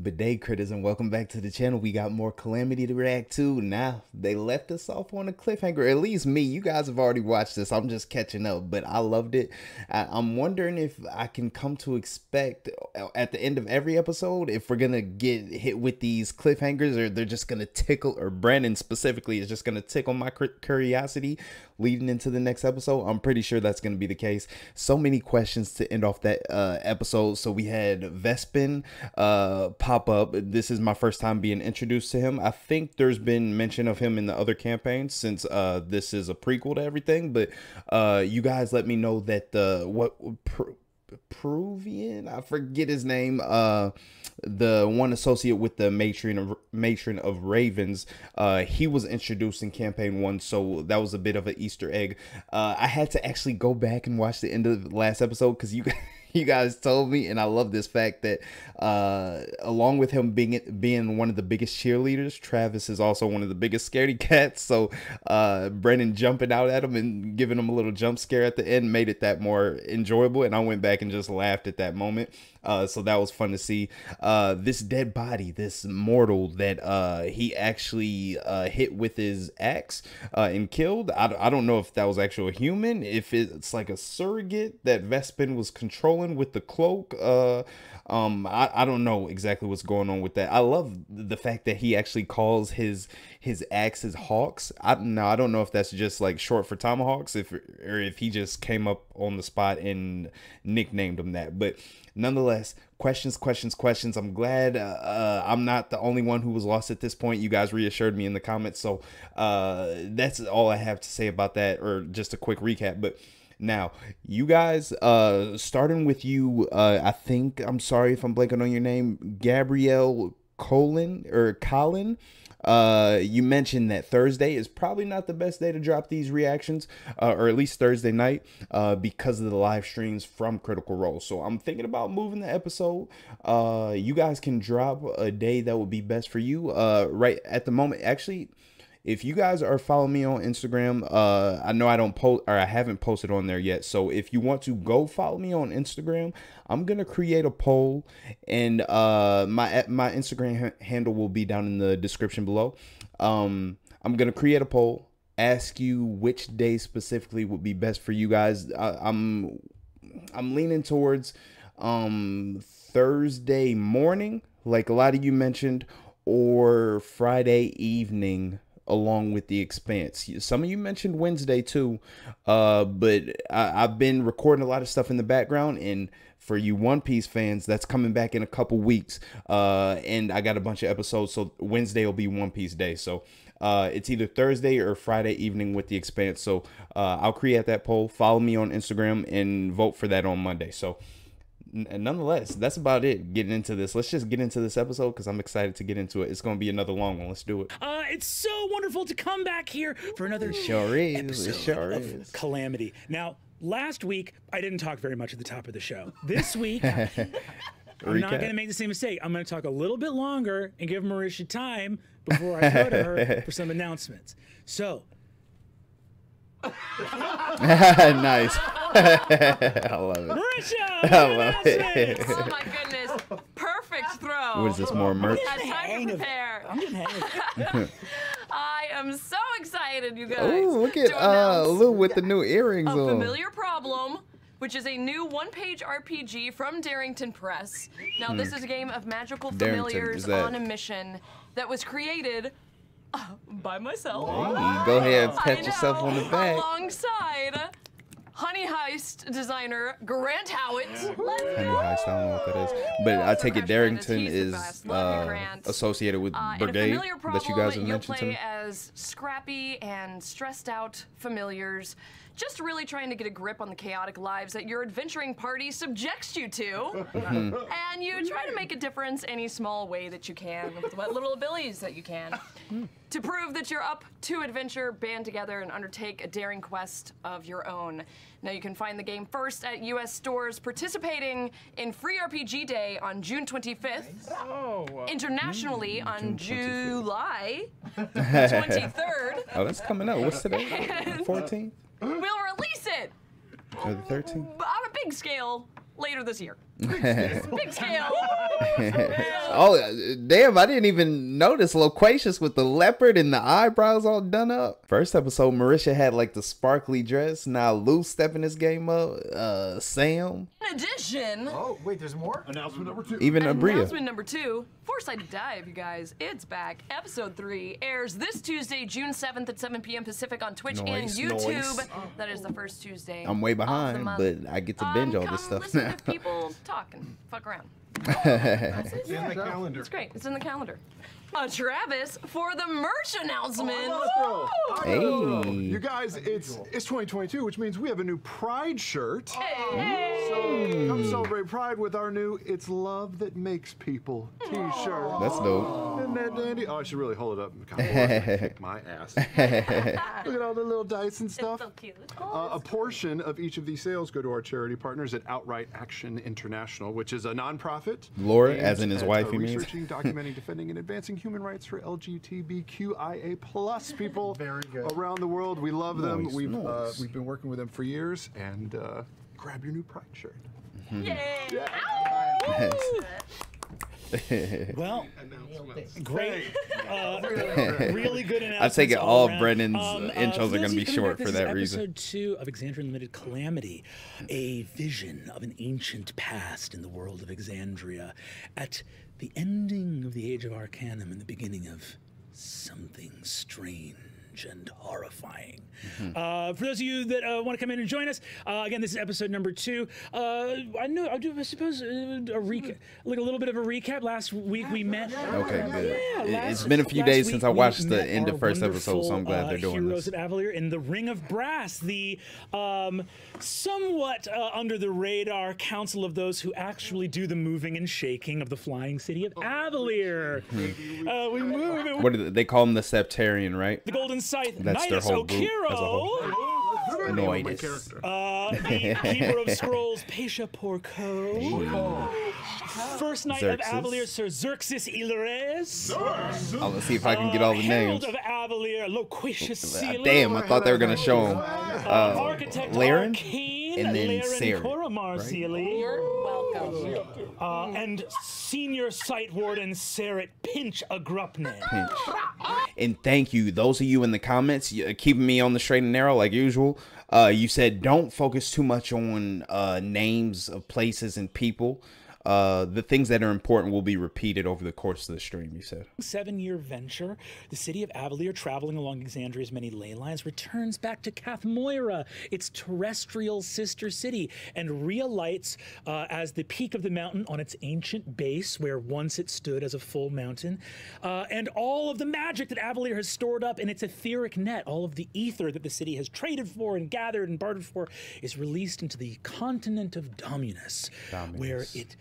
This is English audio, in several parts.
Good day, critters, and welcome back to the channel. We got more Calamity to react to. Now, they left us off on a cliffhanger. At least me. You guys have already watched this. I'm just catching up, but I loved it. I'm wondering if I can come to expect at the end of every episode if we're going to get hit with these cliffhangers, or they're just going to tickle, or Brandon specifically is just going to tickle my curiosity leading into the next episode. I'm pretty sure that's going to be the case. So many questions to end off that episode. So we had Vespin pop up. This is my first time being introduced to him. I think there's been mention of him in the other campaigns since this is a prequel to everything, but you guys let me know that Peruvian, I forget his name, the one associate with the matron of Ravens, he was introduced in campaign 1, so that was a bit of an Easter egg. I had to actually go back and watch the end of the last episode because you guys told me, and I love this fact that along with him being one of the biggest cheerleaders, Travis is also one of the biggest scaredy cats. So Brennan jumping out at him and giving him a little jump scare at the end made it that more enjoyable, and I went back and just laughed at that moment. So that was fun to see. This dead body, this mortal that he actually hit with his axe and killed. I don't know if that was actual human, if it's like a surrogate that Vespin was controlling with the cloak. I don't know exactly what's going on with that. I love the fact that he actually calls his axes hawks. I don't know if that's just like short for tomahawks, or if he just came up on the spot and nicknamed him that. But nonetheless, questions. I'm glad I'm not the only one who was lost at this point. You guys reassured me in the comments, so that's all I have to say about that, or just a quick recap. But now, you guys, starting with you, I think, I'm sorry if I'm blanking on your name, Gabrielle Colin. You mentioned that Thursday is probably not the best day to drop these reactions, or at least Thursday night, because of the live streams from Critical Role. So I'm thinking about moving the episode. You guys can drop a day that would be best for you right at the moment. Actually, if you guys are following me on Instagram, I know I don't post, or I haven't posted on there yet. So if you want to go follow me on Instagram, I'm gonna create a poll, and my Instagram handle will be down in the description below. I'm gonna create a poll, ask you which day specifically would be best for you guys. I'm leaning towards Thursday morning, like a lot of you mentioned, or Friday evening, along with The Expanse. Some of you mentioned Wednesday too, but I've been recording a lot of stuff in the background, and for you One Piece fans, that's coming back in a couple weeks, and I got a bunch of episodes, so Wednesday will be One Piece day. So it's either Thursday or Friday evening with The Expanse. So I'll create that poll, follow me on Instagram, and vote for that on Monday. So nonetheless, that's about it. Getting into this, let's just get into this episode because I'm excited to get into it. It's gonna be another long one. Let's do it. It's so wonderful to come back here for another episode of Calamity. Now, last week I didn't talk very much at the top of the show. This week I'm not gonna make the same mistake. I'm gonna talk a little bit longer and give Marisha time before I go to her for some announcements. So nice. I love it. Marisha, I love it. Oh my goodness. Perfect throw. What is this, more merch? Time to prepare. I am so excited, you guys. Oh, look at Lou with the new earrings A on. Familiar Problem, which is a new one-page RPG from Darrington Press. Now, this is a game of magical familiars on a mission that was created by myself. Hey, go ahead and pat yourself on the back. Alongside Honey Heist designer Grant Howitt. Honey Heist, I don't know what that is, but I take it Darrington is associated with Brigade that you guys have mentioned to me. As scrappy and stressed out familiars, just really trying to get a grip on the chaotic lives that your adventuring party subjects you to. And you try to make a difference any small way that you can, with what little abilities that you can. To prove that you're up to adventure, band together and undertake a daring quest of your own. Now you can find the game first at US stores participating in Free RPG Day on June 25th. Internationally on July 23rd. Oh, that's coming up. What's today? 14th? We'll release it Or the 13th? on a big scale later this year. Big scale. Oh, damn, I didn't even notice Loquacious with the leopard and the eyebrows all done up. First episode, Marisha had like the sparkly dress. Now Lou stepping his game up. Sam. In addition... Oh, wait, there's more? Announcement number 2. Even Abria. Announcement number 2, Foresighted Dive, you guys. It's back. Episode 3 airs this Tuesday, June 7th at 7 p.m. Pacific on Twitch and YouTube. That is the first Tuesday. I'm way behind, but I get to binge all this stuff now. Listen to people talk and fuck around. It's in the calendar. It's great. It's in the calendar. Travis for the merch announcement. Hey. You guys, it's 2022, which means we have a new Pride shirt. Hey. So come celebrate Pride with our new "It's Love That Makes People" T-shirt. That's dope. Isn't that dandy? Oh, I should really hold it up. Kick my ass. Look at all the little dice and stuff. It's so cute. A portion of each of these sales go to our charity partners at Outright Action International, which is a nonprofit. Laura, as in his wife, he means. Researching, documenting, defending, and advancing human rights for LGBTQIA+ people around the world. We love them. We've been working with them for years. And grab your new Pride shirt. Yay! Well, great. Really good announcement. I take it all Brendan's intros are going to be short for that reason. Episode 2 of Exandria Limited Calamity, a vision of an ancient past in the world of Exandria at the ending of the Age of Arcanum and the beginning of something strange and horrifying. For those of you that want to come in and join us, again, this is episode number 2. I know I'll do, I suppose, a recap, like a little bit of a recap. Last week we met. Okay, good. Yeah, It's been a few days since I watched the end of our first episode, so I'm glad they're doing Heroes this. of Avalier in the Ring of Brass, the somewhat under the radar council of those who actually do the moving and shaking of the flying city of Avalier. We move it. What do they call him? The Septarian, right? The Golden Scythe, That's their Nidus whole group as a whole. Okiro, Nidus. the Keeper of Scrolls, Pesha Porco, First Knight of Xerxes. Avalier, Sir Xerxes Ilres, Let's see if I can get all the names. Herald of Avalier, Loquacious Sealer, Damn, I thought they were going to show him. Architect Laren? Arcane, And then Laren Cerrit, Koramar right? Sealy, You're welcome. and Senior Site Warden Cerrit Pinch Agrupne. And thank you, those of you in the comments, keeping me on the straight and narrow like usual. You said don't focus too much on names of places and people. The things that are important will be repeated over the course of the stream, you said. 7-year venture, the city of Avalier, traveling along Exandria's many ley lines, returns back to Cathmoira, its terrestrial sister city, and realights as the peak of the mountain on its ancient base, where once it stood as a full mountain. And all of the magic that Avalier has stored up in its etheric net, all of the ether that the city has traded for and gathered and bartered for, is released into the continent of Dominus. Where it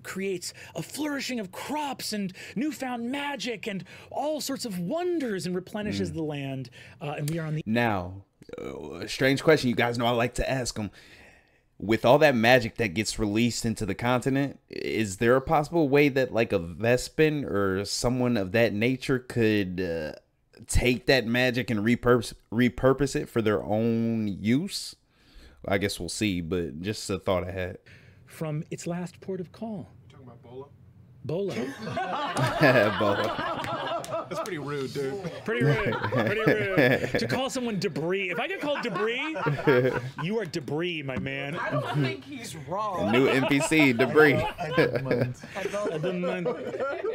creates a flourishing of crops and newfound magic and all sorts of wonders and replenishes the land. And we are on the... Now, a strange question you guys know I like to ask them. With all that magic that gets released into the continent, is there a possible way that like a Vespin or someone of that nature could take that magic and repurpose it for their own use? I guess we'll see, but just a thought I had. From its last port of call. Talking about Bola? Bola. That's pretty rude, dude. Pretty rude. Pretty rude. To call someone debris. If I get called debris, you are debris, my man. I don't think he's wrong. New NPC, debris. I don't mind. I don't mind.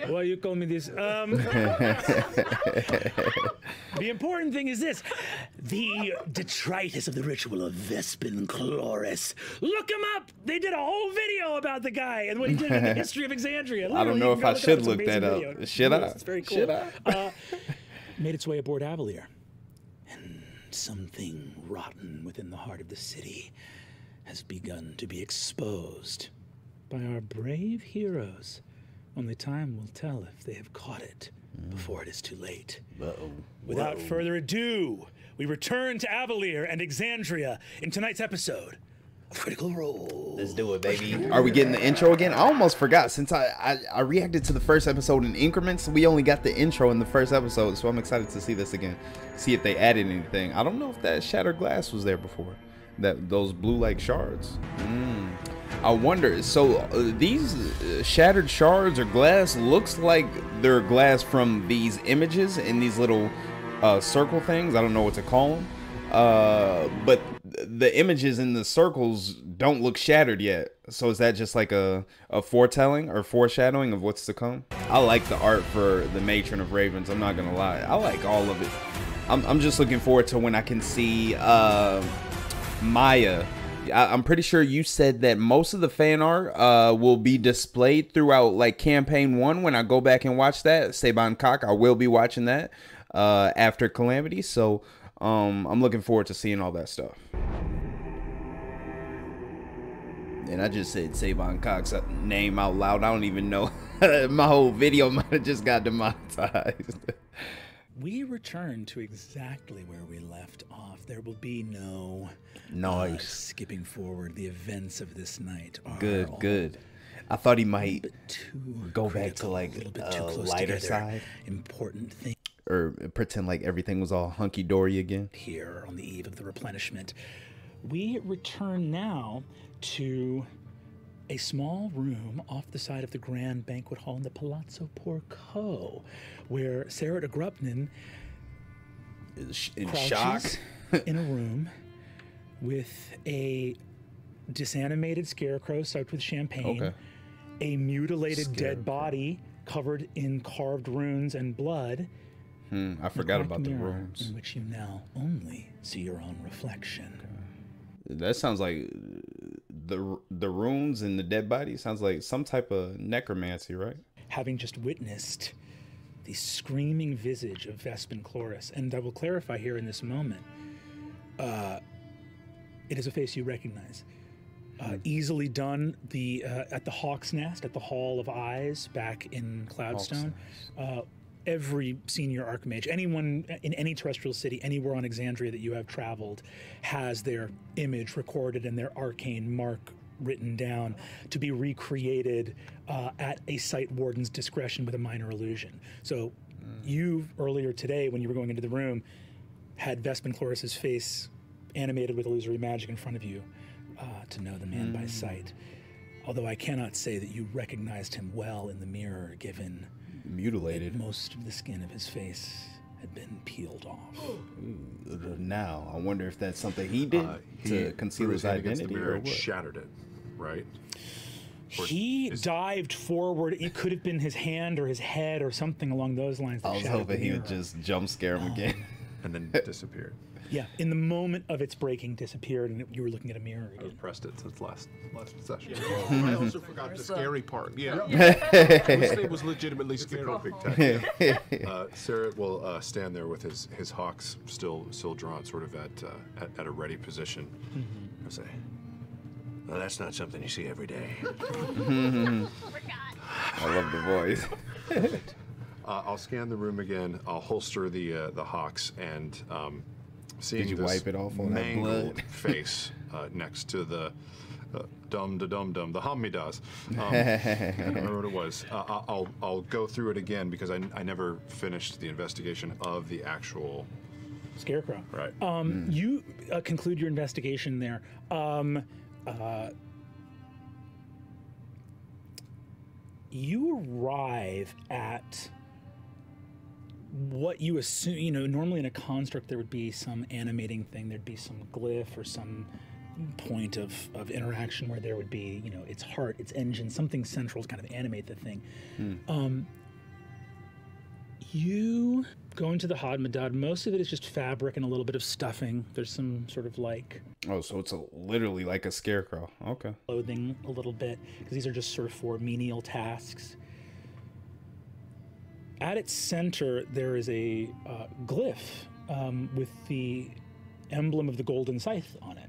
Why you call me this? The important thing is this. The detritus of the ritual of Vespin Chloris. Look him up! They did a whole video about the guy and what he did in the history of Exandria. I don't know if I should look that up. Should I? It's very cool. Should I? Made its way aboard Avalier. And something rotten within the heart of the city has begun to be exposed by our brave heroes. Only time will tell if they have caught it before it is too late. Without further ado, we return to Avalier and Exandria in tonight's episode of Critical Role. Let's do it, baby. Are we getting the intro again? I almost forgot. Since I reacted to the first episode in increments, we only got the intro in the first episode, so I'm excited to see this again. See if they added anything. I don't know if that shattered glass was there before. Those blue like shards. I wonder, so these shattered shards or glass looks like they're glass from these images in these little circle things. I don't know what to call them. But the images in the circles don't look shattered yet. So is that just like a foretelling or foreshadowing of what's to come? I like the art for the Matron of Ravens. I'm not gonna lie. I like all of it. I'm just looking forward to when I can see Maya. I'm pretty sure you said that most of the fan art will be displayed throughout like campaign 1. When I go back and watch that, Saban Cock, I will be watching that after Calamity. So I'm looking forward to seeing all that stuff. And I just said Saban Cock's name out loud. I don't even know. My whole video might have just got demonetized. We return to exactly where we left off. There will be no skipping forward. The events of this night are good. I thought he might go back to critical, like a little bit too a close lighter together. side, Important thing or pretend like everything was all hunky-dory again. here on the eve of the replenishment. We return now to a small room off the side of the grand banquet hall in the Palazzo Porco, where Cerrit Agrupnin In shock. crouches in a room with a disanimated scarecrow soaked with champagne, Okay. a mutilated dead body covered in carved runes and blood, I forgot about the mirror runes. in which you now only see your own reflection. That sounds like the runes and the dead body sounds like some type of necromancy, right? Having just witnessed the screaming visage of Vespin Chloris, and I will clarify here in this moment, it is a face you recognize. Easily done at the Hawk's Nest, at the Hall of Eyes back in Cloudstone. Every senior Archmage, anyone in any terrestrial city, anywhere on Exandria that you have traveled, has their image recorded and their arcane mark written down to be recreated at a site warden's discretion with a minor illusion. So you, earlier today, when you were going into the room, had Vespin Chloris's face animated with illusory magic in front of you to know the man by sight. Although I cannot say that you recognized him well in the mirror, given Mutilated. most of the skin of his face had been peeled off. Now, I wonder if that's something he did to conceal his identity or what. Shattered it, right? He dived forward. It could have been his hand or his head or something along those lines. That I was shattered hoping the he would mirror. just jump scare him again. And then disappeared. Yeah, in the moment of its breaking, disappeared, and you were looking at a mirror again. I've pressed it since last session. I also forgot the scary part. Yeah. This thing was legitimately scary. Cerrit will stand there with his hawks still drawn, sort of at a ready position. He'll say, Well, that's not something you see every day. I love the voice. I'll scan the room again. I'll holster the hawks and seeing Did you this wipe it off on that mangled blood? face next to the dum da dum dum, the Hamidas. I don't remember what it was. I'll go through it again because I never finished the investigation of the actual Scarecrow. Right. You conclude your investigation there. You arrive at what you assume, normally in a construct there would be some animating thing, there'd be some glyph or some point of interaction where there would be, its heart, its engine, something central to kind of animate the thing. You go into the Hadmadad. Most of it is just fabric and a little bit of stuffing. There's some sort of like Oh, so it's literally like a scarecrow. Okay. clothing a little bit, because these are just sort of for menial tasks. At its center, there is a glyph with the emblem of the golden scythe on it.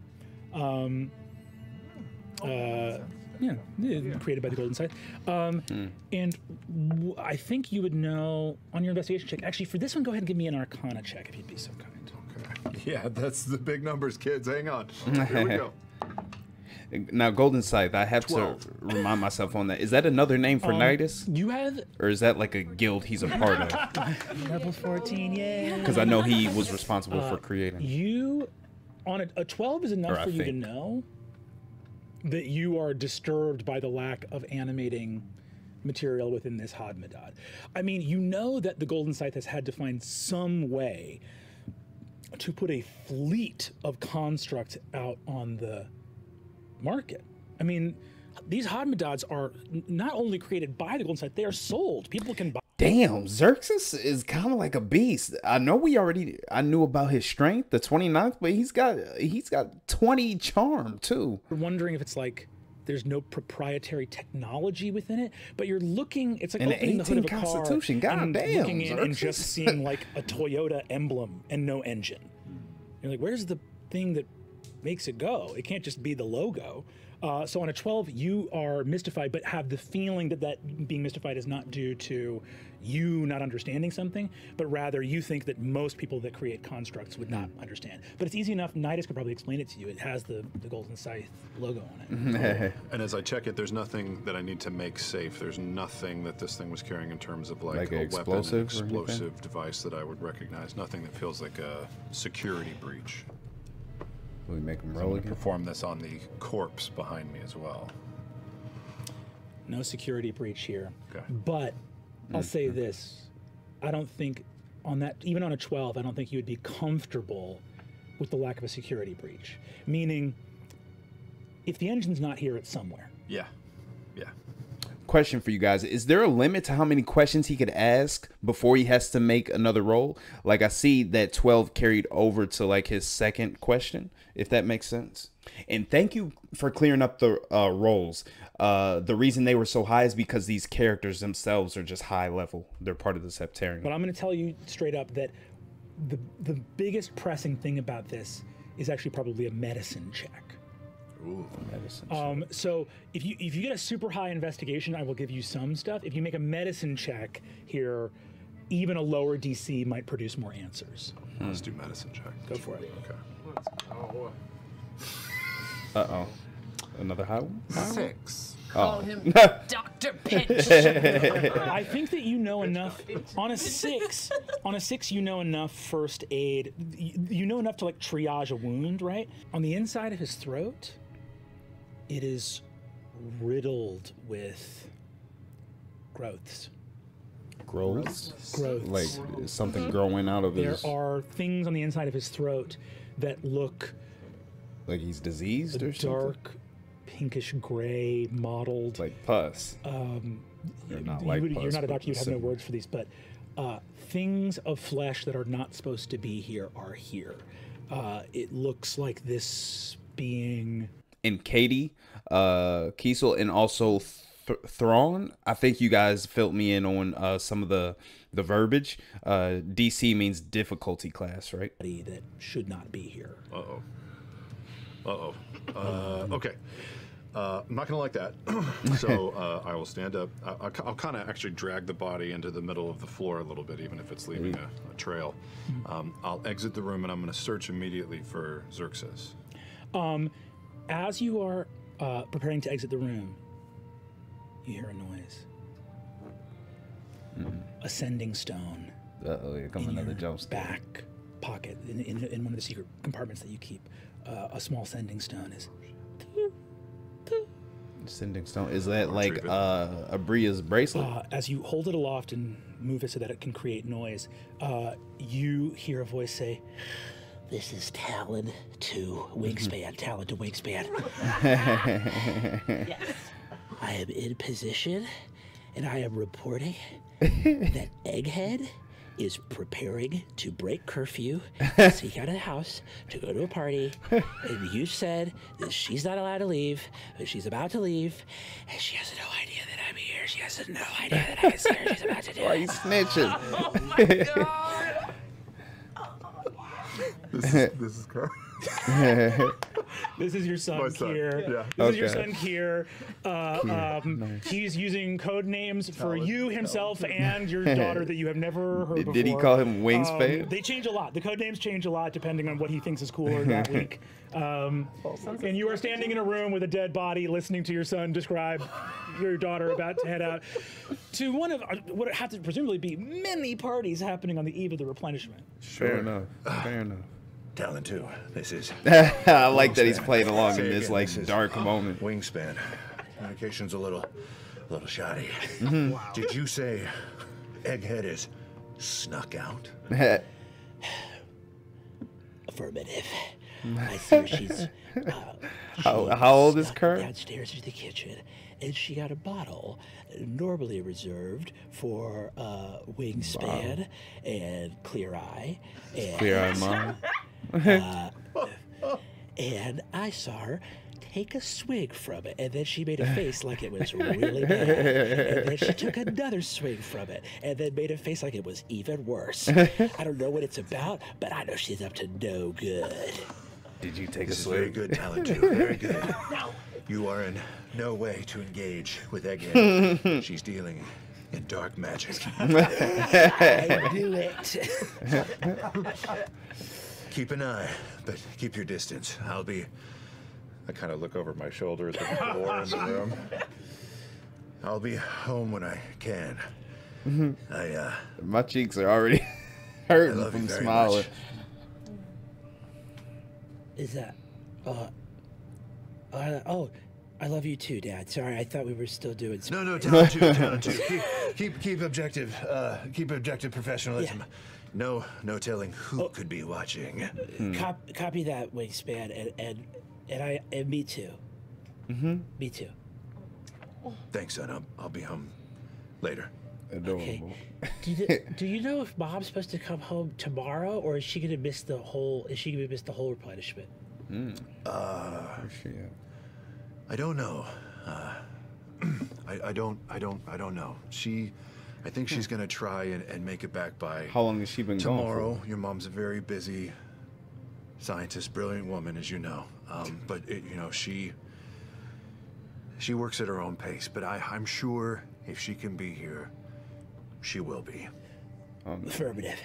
Created by the golden scythe. And I think you would know on your investigation check. Actually, for this one, go ahead and give me an Arcana check, if you'd be so kind. Okay. Yeah, that's the big numbers, kids. Hang on. Here we go. Now, Golden Scythe, I have 12. to remind myself on that. Is that another name for Nidus? You have Or is that like a guild he's a part of? level 14, yeah. Because I know he was responsible for creating. You, on a 12 is enough Or I for you to think. know. that you are disturbed by the lack of animating material within this Hadmedad. I mean, you know that the Golden Scythe has had to find some way to put a fleet of constructs out on the market. I mean, these Hadmedads are not only created by the Golden Scythe, they are sold. People can buy. Damn, Xerxes is kind of like a beast. I know I knew about his strength, the 29th, but he's got 20 charm too. You're wondering if it's like there's no proprietary technology within it, but you're looking, it's like And opening the hood of a Constitution, car and goddamn, looking in and Xerxes. just seeing like a Toyota emblem and no engine. You're like, where's the thing that makes it go? It can't just be the logo. So on a 12, you are mystified, but have the feeling that being mystified is not due to you not understanding something, but rather you think that most people that create constructs would not understand. But it's easy enough. Nidus could probably explain it to you. It has the Golden Scythe logo on it. And as I check it, there's nothing that I need to make safe. There's nothing that this thing was carrying in terms of like an a weapon, an explosive or explosive device that I would recognize. Nothing that feels like a security breach. Will we make him I'm roll gonna again? perform this on the corpse behind me as well. No security breach here. Okay. But I'll say this. I don't think on that, even on a 12, I don't think you would be comfortable with the lack of a security breach. Meaning, if the engine's not here, it's somewhere. Yeah. Yeah. Question for you guys. Is there a limit to how many questions he could ask before he has to make another roll? Like I see that 12 carried over to like his second question, if that makes sense. And thank you for clearing up the rolls. The reason they were so high is because these characters themselves are just high level. They're part of the Septarian. But I'm going to tell you straight up that the biggest pressing thing about this is actually probably a medicine check. Ooh. So if you get a super high investigation, I will give you some stuff. If you make a medicine check here, even a lower DC might produce more answers. Let's do medicine check. Go for it. Okay. Uh-oh. Another high one? 6. Call him Dr. Pinch. I think that you know enough on a 6. On a 6, you know enough first aid. You know enough to like triage a wound, right? On the inside of his throat, it is riddled with growths. Growths? Growths. Like something growing out of There his... are things on the inside of his throat that look Like he's diseased or something? dark, pinkish gray, mottled. Like pus. You're not like pus, you're not a but doctor, you'd have no similar. words for these, but things of flesh that are not supposed to be here are here. It looks like this being... And Katie, Kiesel, and also Thrawn. I think you guys filled me in on some of the verbiage. DC means difficulty class, right? that should not be here. Okay. I'm not gonna like that. So I will stand up. I'll kind of actually drag the body into the middle of the floor a little bit, even if it's leaving a trail. I'll exit the room and I'm gonna search immediately for Xerxes. As you are preparing to exit the room, you hear a noise. Ascending stone. Uh-oh, here comes in another your jump scare. back pocket in one of the secret compartments that you keep. A small sending stone is. Sending stone. Is that like Retrieve it. Abria's bracelet? As you hold it aloft and move it so that it can create noise, you hear a voice say, "This is Talon to Wingspan. Talon to Wingspan. Yes. I am in position, and I am reporting that Egghead is preparing to break curfew, sneak out of the house to go to a party, and you said that she's not allowed to leave, but she's about to leave, and she has no idea that I'm here. She has no idea that I can see her. She's about to do Why are it. you snitching? Oh my god. This is Carl. This is your son, My son, Kier. yeah. This is your Okay. son, Kier. Nice. He's using code names for you, himself, and your daughter that you have never heard before. Did he call him Wingspan? They change a lot. The code names change a lot depending on what he thinks is cooler that week. And you are standing in a room with a dead body, listening to your son describe your daughter about to head out to one of what have to presumably be many parties happening on the eve of the replenishment. Fair enough. Fair enough. Talon 2, this is... I like that he's Wingspan. playing along Say in this again, like this is dark moment. Wingspan. Communication's a little shoddy. Mm-hmm. Did you say Egghead is snuck out? Affirmative. I see her. She's How old is Kurt? downstairs to the kitchen, and she got a bottle normally reserved for Wingspan and Clear Eye. And, Clear Eye Mom. and I saw her take a swig from it, and then she made a face like it was really bad. And then she took another swig from it, and then made a face like it was even worse. I don't know what it's about, but I know she's up to no good. Did you take This a is very swig? good, Talon 2. Very good. You are in no way to engage with Egghead. She's dealing in dark magic. I knew it. Keep an eye, but keep your distance. I kind of look over my shoulder at the door in the room. I'll be home when I can. My cheeks are already I hurting love you from very smiling. much. Is that? Oh, I love you too, Dad. Sorry, I thought we were still doing. No, Talon 2, Talon 2. Keep objective. Keep objective professionalism. Yeah. No telling who could be watching. Copy that, Wingspan, and me too. Me too. Thanks, son. I'll be home later. Adorable. Do you know if Mom's supposed to come home tomorrow, or is she gonna miss the whole? Is she gonna miss the whole replenishment? Where's she at? I don't know. I don't know. I think she's gonna try and make it back by How long has she been tomorrow. gone for? Your mom's a very busy scientist, brilliant woman, as you know. But she works at her own pace. But I'm sure if she can be here, she will be. Affirmative.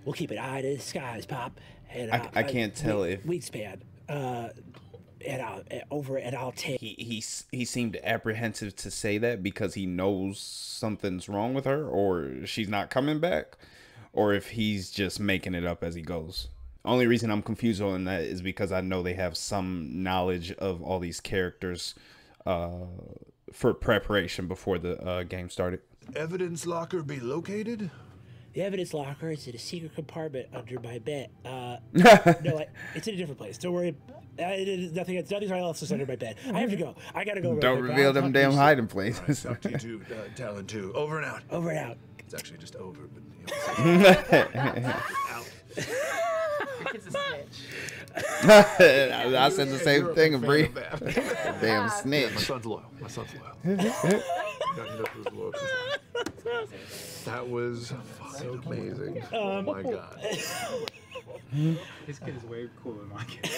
We'll keep an eye to the skies, Pop. And I can't tell if Wingspan. And I'll take. he seemed apprehensive to say that because he knows something's wrong with her, or she's not coming back, or if he's just making it up as he goes. Only reason I'm confused on that is because I know they have some knowledge of all these characters for preparation before the game started. Evidence locker be located? The evidence locker is in a secret compartment under my bed. No, it's in a different place. Don't worry. Nothing else is under my bed. I have to go. I gotta go. Don't reveal them damn hiding places. Talk to you too, Talon 2. Over and out. Over and out. It's actually just over, but out. It's a snitch. I said the same thing, Bree. Damn My snitch. son's loyal. That was fucking amazing. Oh my god. This kid is way cooler than my kid.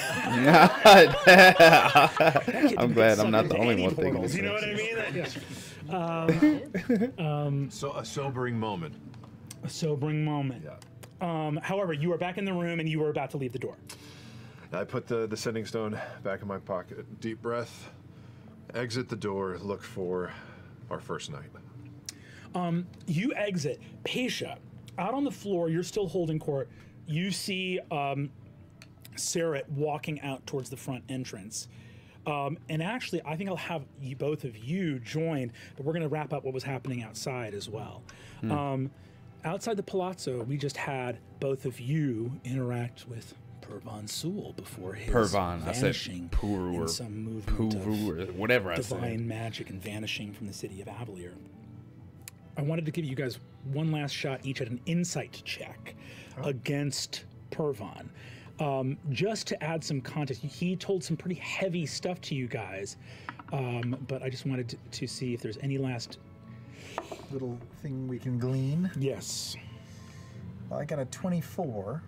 I'm glad I'm not the only one thinking this. You know what I mean? So a sobering moment. A sobering moment. Yeah. However, you are back in the room and you were about to leave the door. I put the sending stone back in my pocket. Deep breath. Exit the door. Look for our first night. You exit. Pasha, out on the floor, you're still holding court. You see Cerrit walking out towards the front entrance. And actually, I think I'll have you both of you join, but we're going to wrap up what was happening outside as well. Outside the palazzo, we just had both of you interact with Purvan Sewell before his Purvan. I said vanishing Puru in or some movement Puru of or whatever I said. divine magic and vanishing from the city of Avalier. I wanted to give you guys one last shot each at an insight check against Purvan. Just to add some context, he told some pretty heavy stuff to you guys, but I just wanted to see if there's any last... Little thing we can glean. Yes. Well, I got a 24.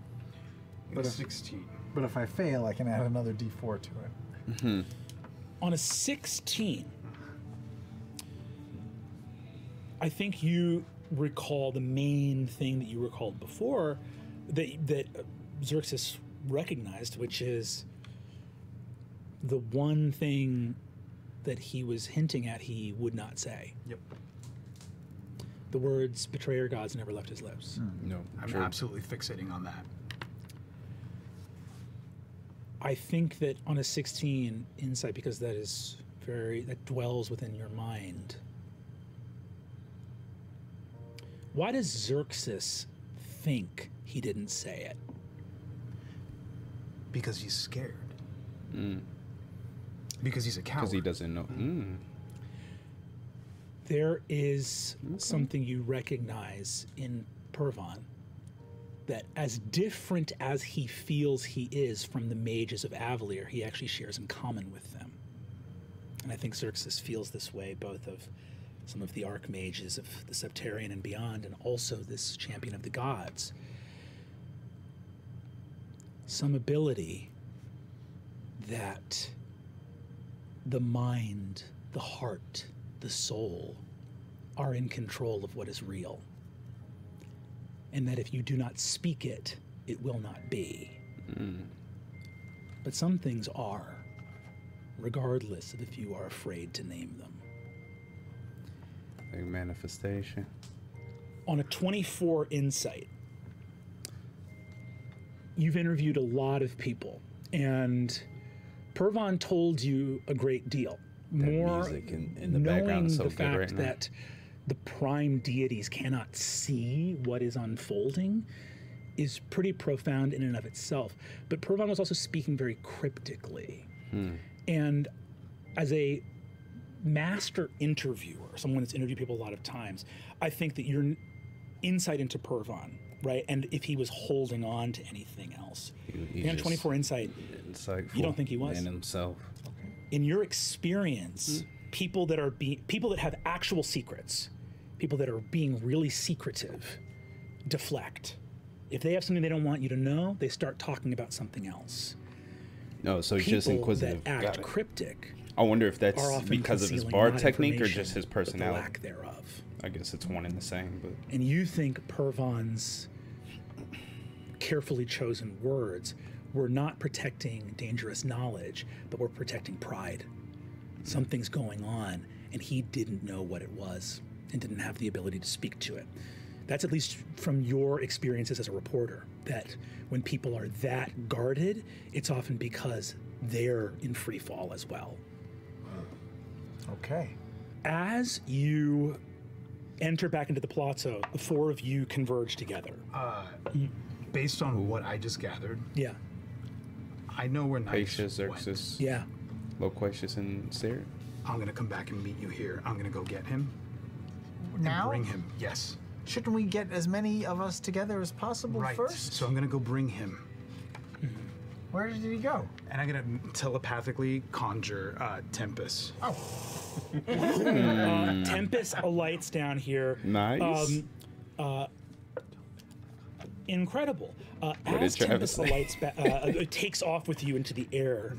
But 16. But if I fail, I can add another D4 to it. On a 16, I think you recall the main thing that you recalled before that Xerxes recognized, which is the one thing that he was hinting at he would not say. Yep. The words betrayer gods never left his lips. No, I'm absolutely fixating on that. I think that on a 16 insight, because that dwells within your mind. Why does Xerxes think he didn't say it? Because he's scared. Because he's a coward. Because he doesn't know. There is something you recognize in Pervon, that as different as he feels he is from the mages of Avalier, he actually shares in common with them. And I think Xerxes feels this way, both of some of the archmages of the Septarian and beyond, and also this champion of the gods. Some ability that the mind, the heart, the soul are in control of what is real. And that if you do not speak it, it will not be. But some things are, regardless of if you are afraid to name them. Like manifestation. On a 24 insight, you've interviewed a lot of people, and Pervon told you a great deal. That More music in the knowing background is so the good fact right now. that the prime deities cannot see what is unfolding is pretty profound in and of itself. But Pervon was also speaking very cryptically. And as a master interviewer, someone that's interviewed people a lot of times, I think that your insight into Pervon, right? And if he was holding on to anything else. He On 24 insight, you don't think he was? In himself. In your experience, people that have actual secrets, people that are being really secretive, deflect. If they have something they don't want you to know, they start talking about something else. No, so he's People just inquisitive. that Got act it. cryptic I wonder if are that's often because of his concealing bard not technique or information, just his but the personality. lack thereof. I guess it's one and the same, but And you think Pervon's carefully chosen words were not protecting dangerous knowledge, but were protecting pride. Something's going on, and he didn't know what it was and didn't have the ability to speak to it. That's at least from your experiences as a reporter, that when people are that guarded, it's often because they're in free fall as well. Okay. As you enter back into the palazzo, the four of you converge together. Based on what I just gathered, Yeah. I know where Nidus Patius, went. Xerxes, Yeah. Loquacious, and Cerrit. I'm gonna come back and meet you here. I'm gonna go get him. Now? Bring him. Yes. Shouldn't we get as many of us together as possible Right. first? So I'm gonna go bring him. Where did he go? And I'm gonna telepathically conjure Tempest. Oh. Tempest alights down here. Nice. Incredible. did As Travis Tempest say? alights, it takes off with you into the air.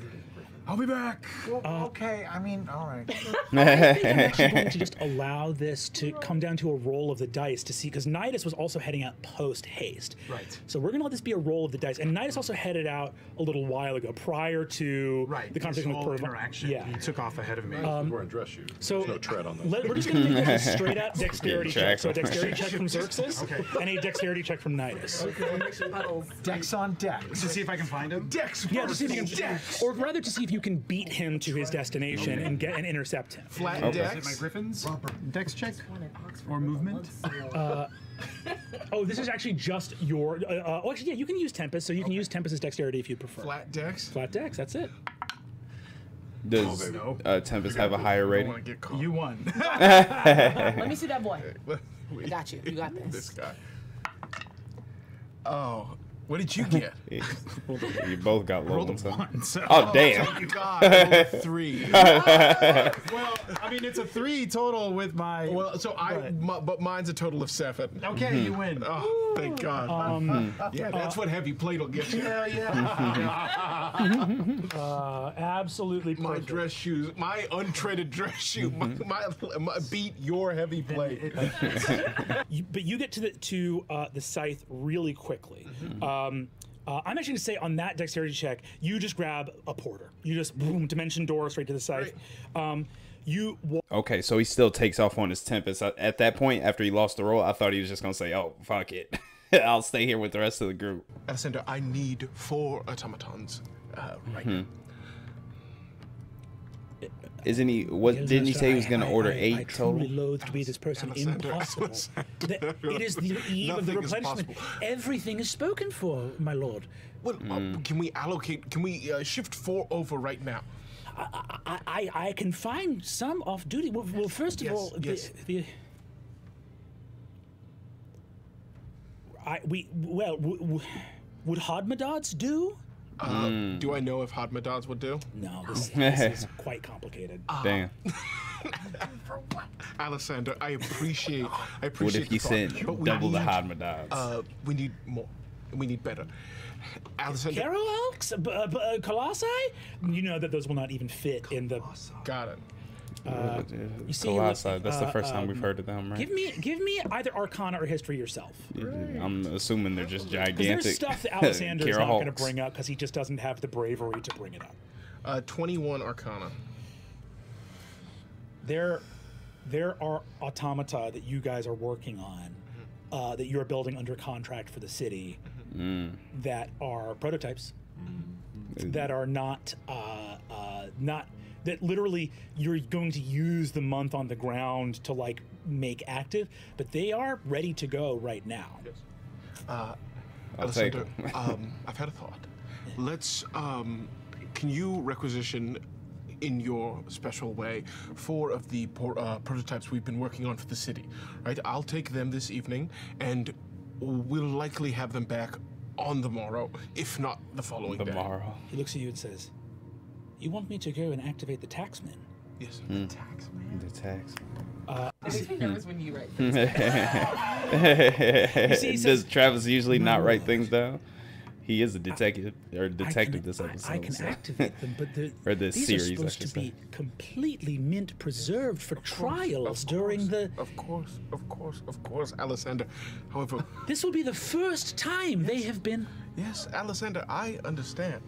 I'll be back. Well, okay, I mean, all right. I think I'm actually going to just allow this to come down to a roll of the dice to see, because Nidus was also heading out post haste. Right. So we're going to let this be a roll of the dice. And Nidus also headed out a little while ago, prior to the conversation this with whole Pervon. interaction. Yeah. He took off ahead of me. He's wearing dress shoes. So There's no tread on them. we're just going to make this a straight up dexterity Getting check. So a tracked. dexterity check from Xerxes and a dexterity check from Nidus. Dex on deck. To see if I can find him. Dex. Yeah, to see if you can, or rather to see if you can beat him to his destination and get and intercept him. Flat Okay. Dex. Is it my Griffins? Dex check or movement? Oh, this is actually just your. Oh, actually, yeah, you can use Tempest, so you can use Tempest's dexterity if you prefer. Flat Dex. Flat dex, that's it. Does no. Tempest have a higher rating? You won. Let me see that boy. I got you. You got this. This guy. Oh, what did you get? You both got low Rolled a ones, huh? 1. So. Oh, damn. Thank God. I rolled a 3. Well, I mean, it's a 3 total with my. Well, so but mine's a total of 7. Okay, you win. Oh, thank God. Yeah, that's what heavy plate will get you. Absolutely My perfect. dress shoes, my untreaded dress shoe, my beat your heavy plate. But you get to the scythe really quickly. I'm actually going to say on that dexterity check, you just grab a porter. You just boom, dimension door straight to the scythe. Okay, so he still takes off on his Tempest. At that point, after he lost the roll, I thought he was just going to say, oh, fuck it. I'll stay here with the rest of the group. Alessandro, I need 4 automatons. right now. Isn't he? What didn't he say he was going to order 8 I total? truly loathe to be this person. Impossible. It is the eve of the Nothing is replenishment. possible. Everything is spoken for, my lord. Well, can we allocate? Can we shift 4 over right now? I can find some off duty. Well first of all, yes. Would Hodmadads do? Do I know if Hodmadads would do? No, this is quite complicated. Damn. Alessander, I appreciate. What if you the said thought, but we double the need, Hodmadads? We need more. We need better. Alessander. Carolelks? Colossi? You know that those will not even fit in the. Got it. You see, Colossi. That's the first time we've heard of them, right? Give me either Arcana or History yourself. I'm assuming they're just gigantic. There's stuff that Alessander is not going to Hawks. bring up because he just doesn't have the bravery to bring it up. 21 Arcana. There are automata that you guys are working on, that you're building under contract for the city, that are prototypes, that are not that literally you're going to use the month on the ground to like make active, but they are ready to go right now. Yes. I'll take Alessander, them. I've had a thought. Let's. Can you requisition, in your special way, 4 of the prototypes we've been working on for the city? Right. I'll take them this evening, and we'll likely have them back on the morrow, if not the following day. He looks at you and says, "You want me to go and activate the taxman?" Yes. The taxman. The taxman. It makes me nervous when you write things. Does Travis usually not write things down? He is a detective this episode. I can activate them, but these are supposed to be completely mint preserved for trials during the. Of course, Alessander. However, this will be the first time they have been. Yes, Alessander, I understand,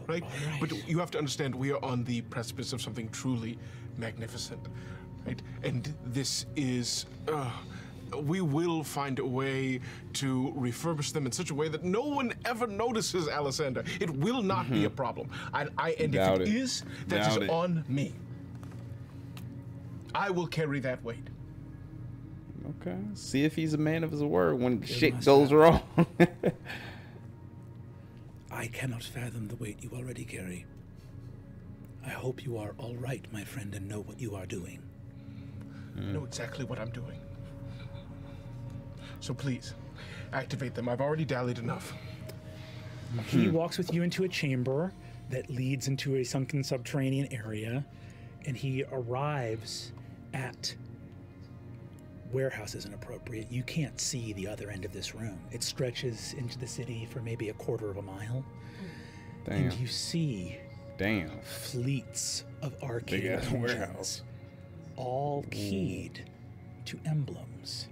right? But you have to understand, we are on the precipice of something truly magnificent, right? And this is. We will find a way to refurbish them in such a way that no one ever notices, Alessander. It will not be a problem. And if it is, that is on me. I will carry that weight. Okay. See if he's a man of his word when shit goes wrong. I cannot fathom the weight you already carry. I hope you are all right, my friend, and know what you are doing. I know exactly what I'm doing. So please, activate them. I've already dallied enough. He walks with you into a chamber that leads into a sunken subterranean area, and he arrives at warehouse isn't appropriate. You can't see the other end of this room. It stretches into the city for maybe a quarter of a mile. Damn. And you see fleets of arcade engines, all keyed to emblems.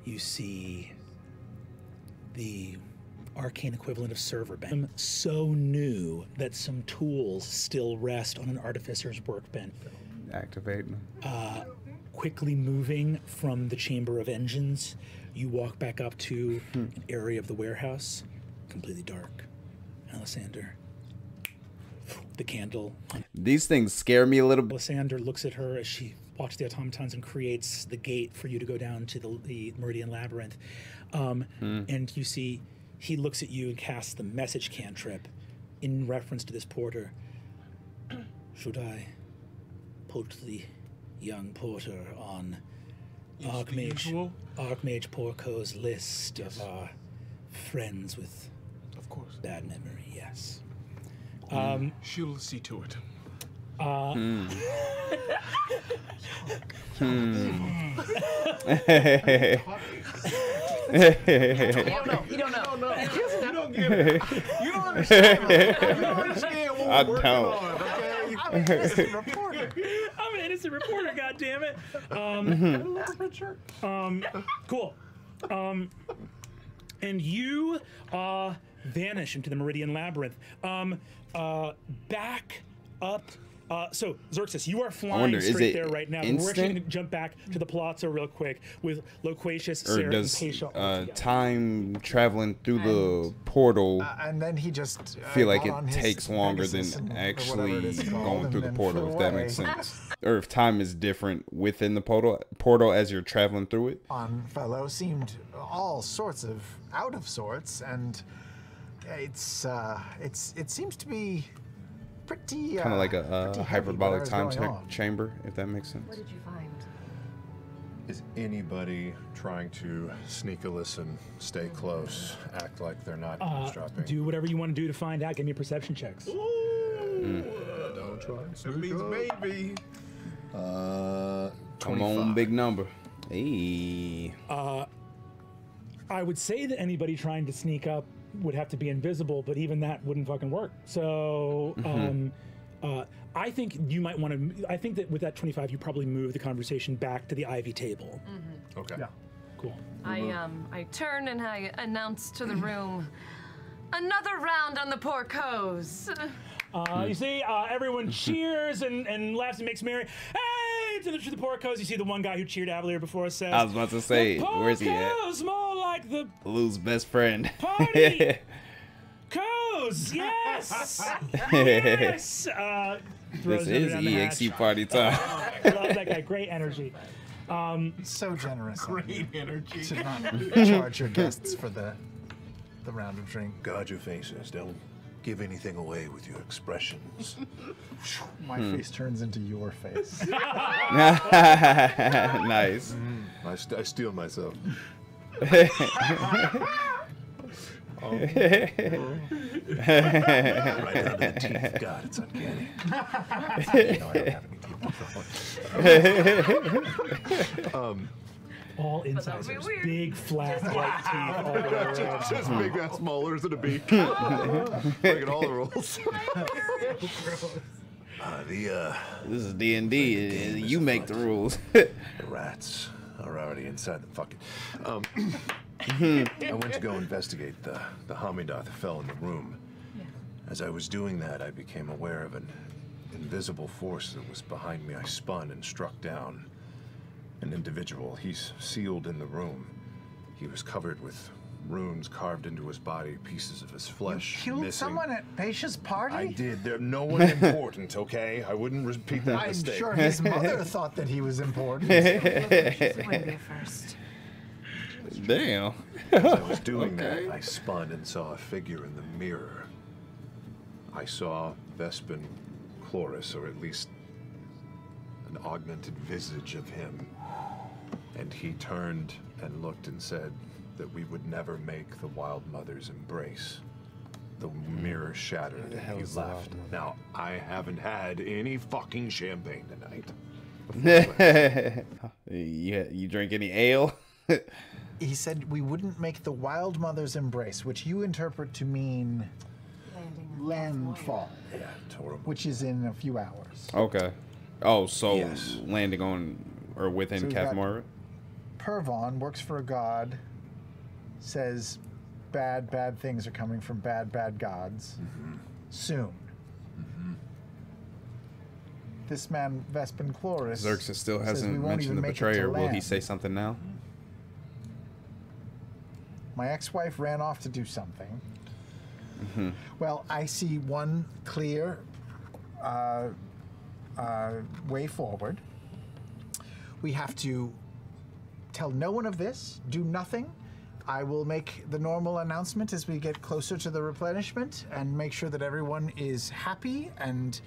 You see the arcane equivalent of server bank, so new that some tools still rest on an artificer's workbench. Activating them. Quickly moving from the chamber of engines, you walk back up to an area of the warehouse, completely dark. Alessander, the candle. These things scare me a little bit. Alessander looks at her as she walks the automatons and creates the gate for you to go down to the Meridian Labyrinth. And you see, he looks at you and casts the message cantrip in reference to this porter. Should I put the young porter on Archmage Porco's list of our friends with bad memory? Yes. She'll see to it. You don't know. You don't get it. You don't understand. You don't understand what we're working on, okay? I'm an innocent reporter. I'm an innocent reporter, goddammit. Cool. And you vanish into the Meridian Labyrinth. Back up So Xerxes, you are wonder, flying is straight it there right now. We're instant? actually going to jump back to the palazzo real quick with Loquacious, Or Cerrit, and does Paisha all together. time traveling through the portal And then he just feel like got on it his takes longer than Pegasus or actually whatever it is called, going and through the then portal, flew if that away makes sense? Or if time is different within the portal as you're traveling through it? on fellow seemed all sorts of out of sorts, and it seems to be pretty Kind of like pretty a heavy, hyperbolic whatever's time going on. chamber, if that makes sense. What did you find? Is anybody trying to sneak a listen, stay close, act like they're not eavesdropping? Do whatever you want to do to find out. Give me perception checks. Don't try. That means maybe. Come on, big number. Hey. I would say that anybody trying to sneak up would have to be invisible, but even that wouldn't fucking work. So, I think you might want to. I think that with that 25, you probably move the conversation back to the Ivy table. Okay. Yeah. Cool. I turn and I announce to the room, another round on the porcos. You see, everyone cheers and laughs and makes merry. Hey, to the porcos. You see the one guy who cheered earlier before us says, I was about to say, "The where's he at? porcos, more like the Lou's best friend. party." Co's, yes, yes. This is EXE party time. Love that guy. Great energy. So generous. Great energy. To not charge your guests for the round of drink. Guard your faces. Don't give anything away with your expressions. My face turns into your face. Nice. I steal myself. Right under the teeth. God, it's uncanny. No, I don't have any teeth. All incisors, big flat white teeth all the way around. Just make that smaller as a beak. Breaking all the rules. This is D&D. You make the rules. The rats are already inside the fucking. I went to go investigate the Hamidah that fell in the room. As I was doing that, I became aware of an invisible force that was behind me. I spun and struck down an individual. He's sealed in the room. He was covered with runes carved into his body, pieces of his flesh Killed missing. someone at Paisha's party? I did. There's no one important, okay? I wouldn't repeat that I'm mistake. sure his mother thought that he was important. This wouldn't be a first. Damn. As I was doing that, I spun and saw a figure in the mirror. I saw Vespin Chloris, or at least an augmented visage of him. And he turned and looked and said that we would never make the Wild Mother's embrace. The mirror shattered and he left. Now, I haven't had any fucking champagne tonight. You drink any ale? He said we wouldn't make the Wild Mother's embrace, which you interpret to mean landfall, Yeah, totally. which is in a few hours. Okay. Oh, so Yes. landing on or within So we've Kath got- Morva? Pervon works for a god, says bad things are coming from bad gods soon. This man, Vespin Chloris, Xerxes still says we hasn't won't mentioned even the make it to betrayer. Will he land. say something now? My ex-wife ran off to do something. Well, I see one clear way forward. We have to tell no one of this, do nothing. I will make the normal announcement as we get closer to the replenishment and make sure that everyone is happy and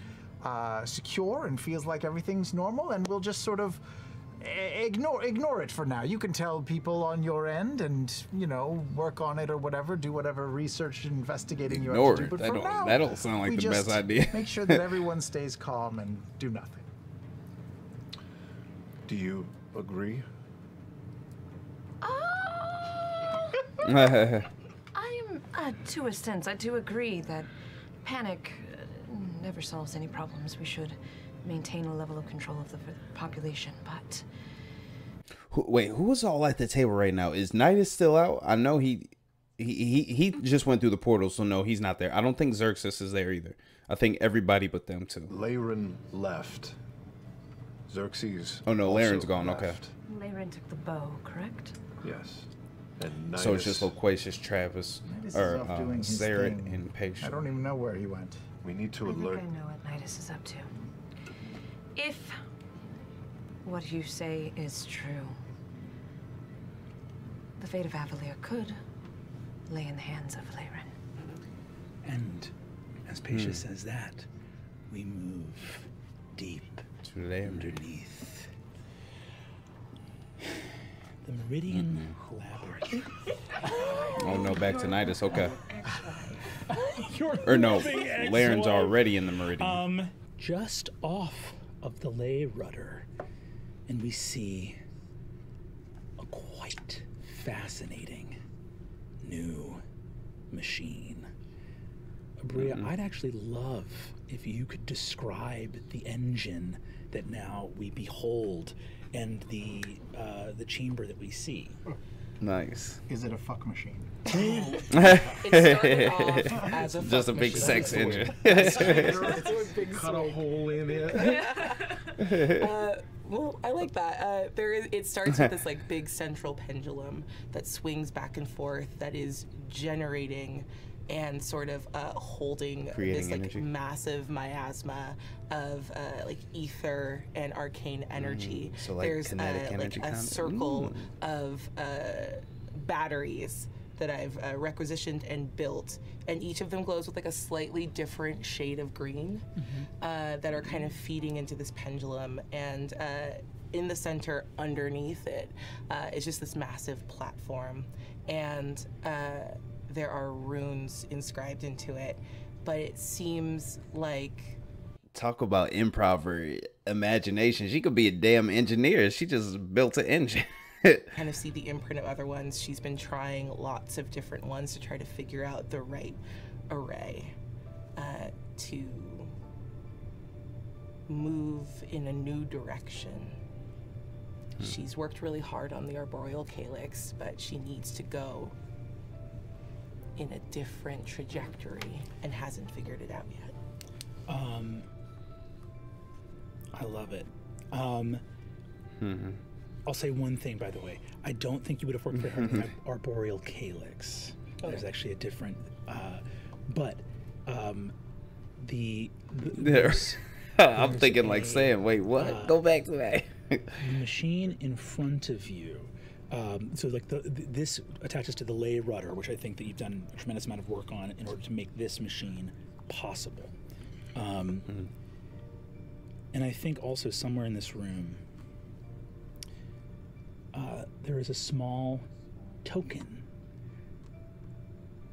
secure and feels like everything's normal, and we'll just sort of ignore it for now. You can tell people on your end and, you know, work on it or whatever, do whatever research and investigating you Ignore have to do. it. But That for don't- now, that don't sound like we the best just idea. Make sure that everyone stays calm and do nothing. Do you agree? I'm, to a sense, I do agree that panic never solves any problems. We should maintain a level of control of the population, but... Wait, who's all at the table right now? Is Nidus still out? I know he just went through the portal, so no, he's not there. I don't think Xerxes is there either. I think everybody but them too. Leyren left. Xerxes. Oh no, also Leyren's gone. Okay. left. Leyren took the bow, correct? Yes. And So it's Nidus- just Loquacious, Travis, Nidus is or off doing his Cerrit, thing. and Patient. I don't even know where he went. We need to I think alert. I know what Nidus is up to. If what you say is true, the fate of Avalier could lay in the hands of Leyren. And as Pasha says that, we move deep To there. underneath the Meridian Labyrinth. Oh no, back to Nidus. Okay. You're Or no, moving Leyren's X-Y. already in the Meridian. Just off of the ley rudder, and we see a quite fascinating new machine. Bria, I'd actually love if you could describe the engine that now we behold and the chamber that we see. Nice. Is it a fuck machine? It started off as a Just a fuck big machine. sex engine. Cut a hole in it. Well, I like that. It starts with this like big central pendulum that swings back and forth that is generating and sort of holding Creating this like energy. massive miasma of like ether and arcane energy. So, like, There's kinetic energy like a kind of? circle of batteries that I've requisitioned and built, and each of them glows with like a slightly different shade of green that are kind of feeding into this pendulum. And in the center, underneath it, is just this massive platform, and there are runes inscribed into it. But it seems like Talk about improv or imagination. She could be a damn engineer. She just built an engine. kind of see the imprint of other ones. She's been trying lots of different ones to try to figure out the right array to move in a new direction. She's worked really hard on the arboreal calyx, but she needs to go in a different trajectory and hasn't figured it out yet. I love it. I'll say one thing, by the way. I don't think you would have worked for her in the arboreal calyx. There's actually a different, I'm thinking like saying, wait, what? Go back to that. the machine in front of you. So like this attaches to the ley rudder, which I think that you've done a tremendous amount of work on in order to make this machine possible. And I think also somewhere in this room, there is a small token,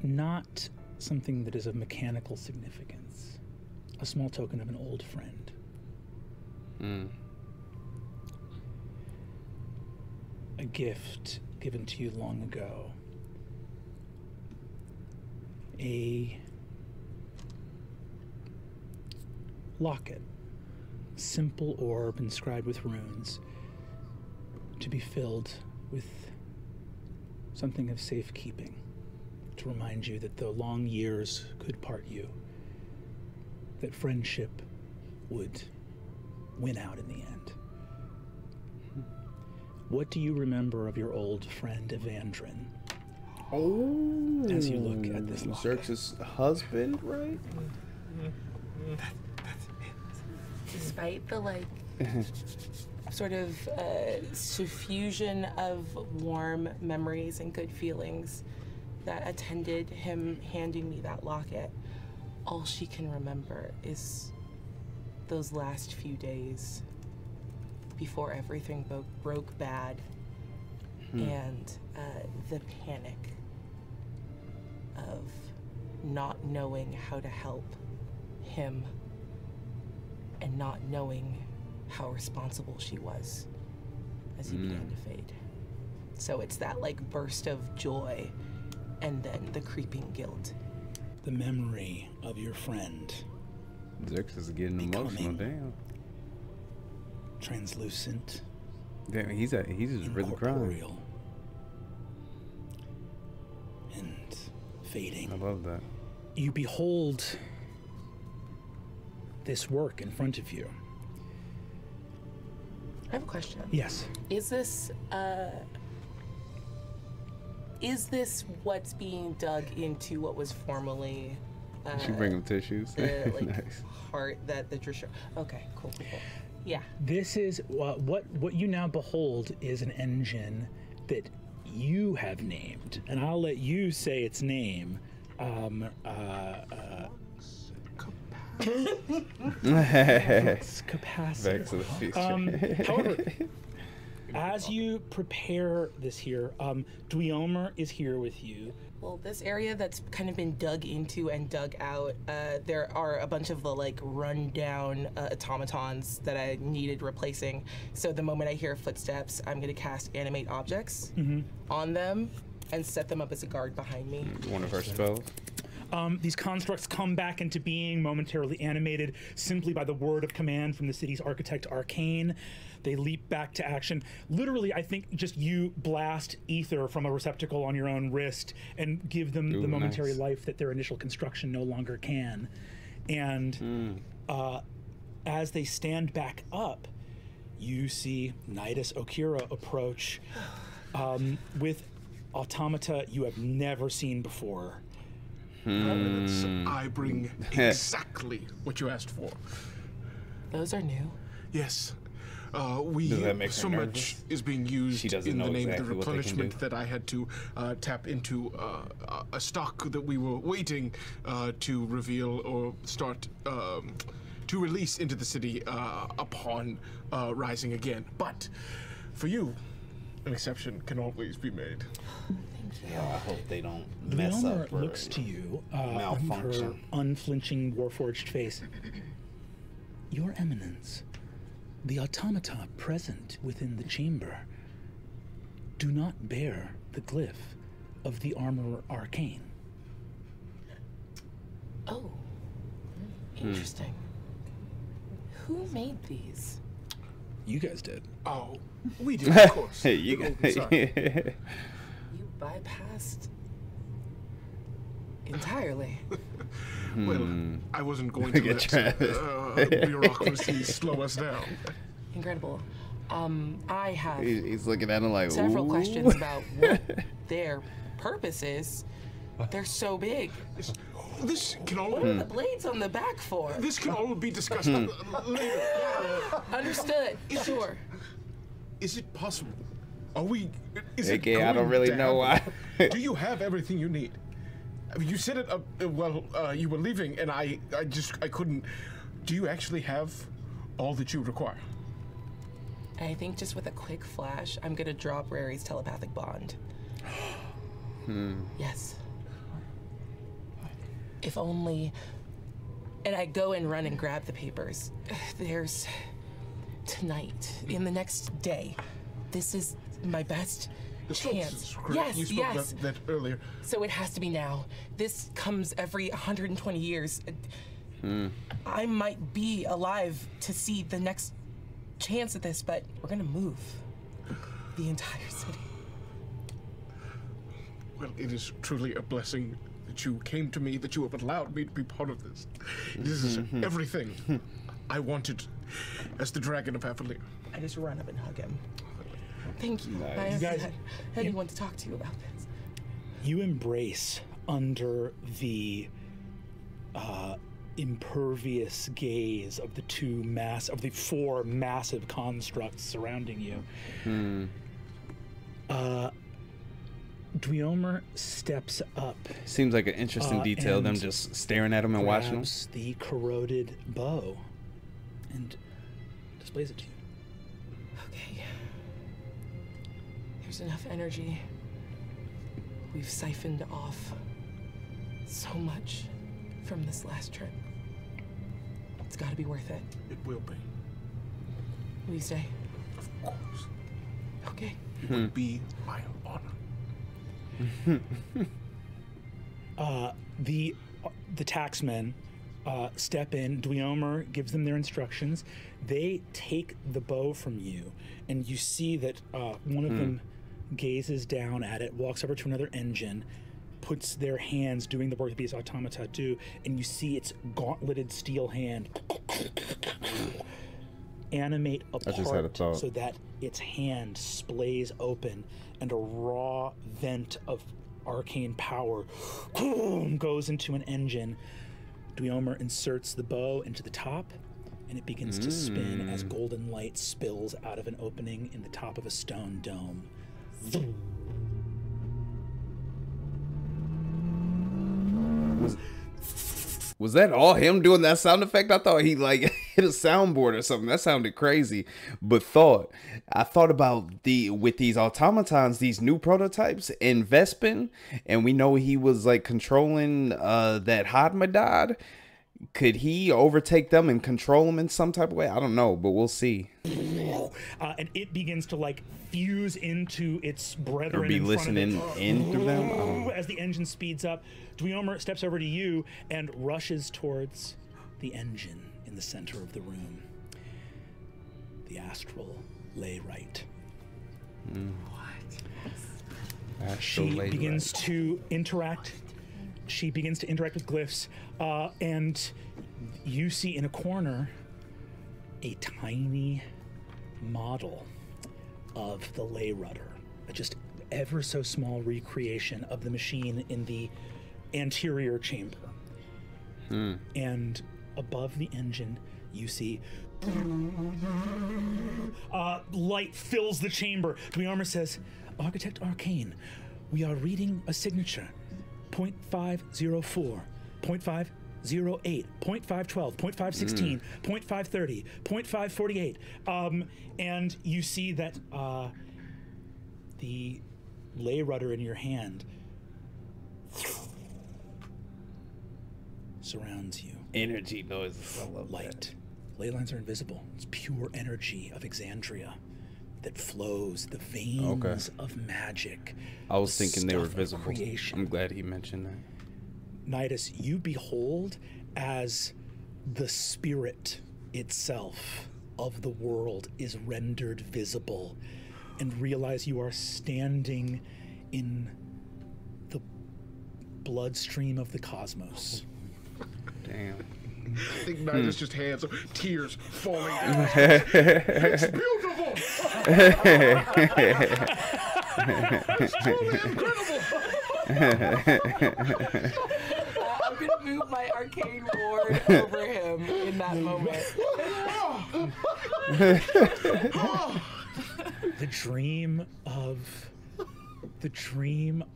not something that is of mechanical significance, a small token of an old friend. A gift given to you long ago. A locket, simple orb inscribed with runes, to be filled with something of safekeeping, to remind you that the long years could part you, that friendship would win out in the end. What do you remember of your old friend Evandrin? Oh, as you look at this locket? Xerxes' husband, right? Despite the like sort of suffusion of warm memories and good feelings that attended him handing me that locket, all she can remember is those last few days before everything broke bad, and the panic of not knowing how to help him and not knowing how responsible she was as he began to fade. So it's that like burst of joy and then the creeping guilt. The memory of your friend Xerxes is getting emotional, damn. translucent, Damn, he's just really crying. incorporeal, and fading. I love that. You behold this work in front of you. I have a question. Yes. Is this what's being dug into what was formerly She bring him tissues. the Nice. heart that the Trisha? Okay, cool. Yeah. This is what you now behold is an engine that you have named, and I'll let you say its name. Capacity. Back to the future. However, as you prepare this here, Dweomer is here with you. Well, this area that's kind of been dug into and dug out, there are a bunch of the like run-down automatons that I needed replacing. So the moment I hear footsteps, I'm gonna cast Animate Objects on them and set them up as a guard behind me. One of her spells. These constructs come back into being, momentarily animated simply by the word of command from the city's architect, Arcane. They leap back to action. Literally, I think just you blast ether from a receptacle on your own wrist and give them the momentary life that their initial construction no longer can. And as they stand back up, you see Nidus Okira approach with automata you have never seen before. I bring exactly what you asked for. Those are new. Yes. Does that make her So nervous? much is being used doesn't in the know name of exactly the what they can replenishment do. that I had to tap into a stock that we were waiting to reveal or start to release into the city upon rising again. But for you, an exception can always be made. Yeah, I hope they don't mess Dweomer up or looks to you from her malfunction. unflinching, warforged face. Your Eminence, the automata present within the chamber do not bear the glyph of the armorer Arcane. Oh, interesting. Who made these? You guys did. Oh, we did, of course. Hey, you guys. You bypassed entirely. Well, I wasn't going to Get let bureaucracy slow us down. Incredible. I have He's looking at him like, several ooh. questions about what their purpose is. They're so big. This can all What are the blades on the back for? this can all be discussed later. Understood. Sure. Is it possible? Are we? Is it AKA, I don't going really to know happen? why. Do you have everything you need? I mean, you said it while you were leaving, and I couldn't. Do you actually have all that you require? I think just with a quick flash, I'm gonna drop Rary's telepathic bond. Yes. If only. And I go and run and grab the papers. There's tonight, in the next day. This is my best The chance. solstice is correct. Yes, You spoke yes. about that earlier. So it has to be now. This comes every 120 years. I might be alive to see the next chance at this, but we're gonna move the entire city. Well, it is truly a blessing that you came to me, that you have allowed me to be part of this. This is everything I wanted as the Dragon of Avalir. I just run up and hug him. Thank you. Nice. I haven't guys- had anyone to talk to about this. You embrace under the impervious gaze of the four massive constructs surrounding you. Dweomer steps up. Seems like an interesting detail, them and just staring at him and watching him. grabs the corroded bow and displays it to you. Okay. There's enough energy. We've siphoned off so much from this last trip. It's gotta be worth it. It will be. Will you stay? Of course. Okay. It would be my honor. The taxmen step in. Dweomer gives them their instructions. They take the bow from you, and you see that one of them gazes down at it, walks over to another engine, puts their hands doing the work that these automata do, and you see its gauntleted steel hand animate a I just had a part thought. so that its hand splays open and a raw vent of arcane power goes into an engine. Dweomer inserts the bow into the top, and it begins to spin as golden light spills out of an opening in the top of a stone dome. Was that all him doing that sound effect? I thought he like hit a soundboard or something. That sounded crazy. But I thought about with these automatons, these new prototypes in Vespin, and we know he was like controlling that Hadmadad. Could he overtake them and control them in some type of way? I don't know, but we'll see. And it begins to like fuse into its brethren. Or be in front listening of it. in through them. As the engine speeds up, Dweomer steps over to you and rushes towards the engine in the center of the room. The astral lay right. She begins to interact. She begins to interact with glyphs, and you see in a corner a tiny model of the lay rudder, just ever so small recreation of the machine in the anterior chamber. And above the engine, you see light fills the chamber. Dweomer says, "Architect Arcane, we are reading a signature. 0.504, 0.508, 0.512, 0.516, 0.530, 0.548. And you see that the lay rudder in your hand surrounds you. Energy noises. I love light. Ley lines are invisible. It's pure energy of Exandria that flows, the veins of magic. I was thinking they were stuff of visible. creation. I'm glad he mentioned that. Nidus, you behold as the spirit itself of the world is rendered visible, and realize you are standing in the bloodstream of the cosmos. Damn. I think Nidus just hands, tears falling down. It's beautiful! It's truly incredible! I'm gonna move my arcane ward over him in that moment. The dream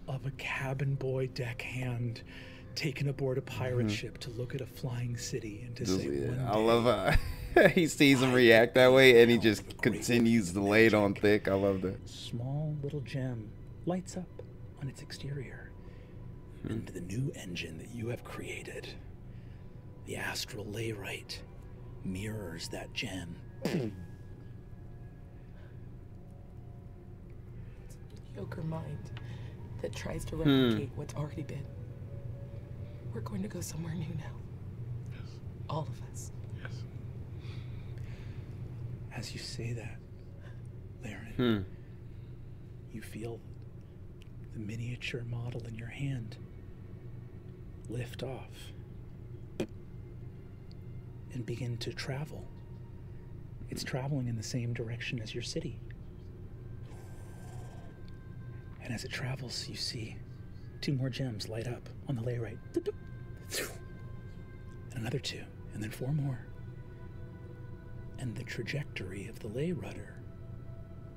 of a cabin boy deckhand taken aboard a pirate ship to look at a flying city and to say, one I day, love how he sees him react that way and he just continues to lay it on thick. I love that. Small little gem lights up on its exterior. And the new engine that you have created, the astral layrite, mirrors that gem. Mediocre mind that tries to replicate what's already been. We're going to go somewhere new now. Yes. All of us. Yes. As you say that, Laren, you feel the miniature model in your hand lift off and begin to travel. It's traveling in the same direction as your city. And as it travels, you see 2 more gems light up on the lay right. And another 2, and then 4 more. And the trajectory of the lay rudder,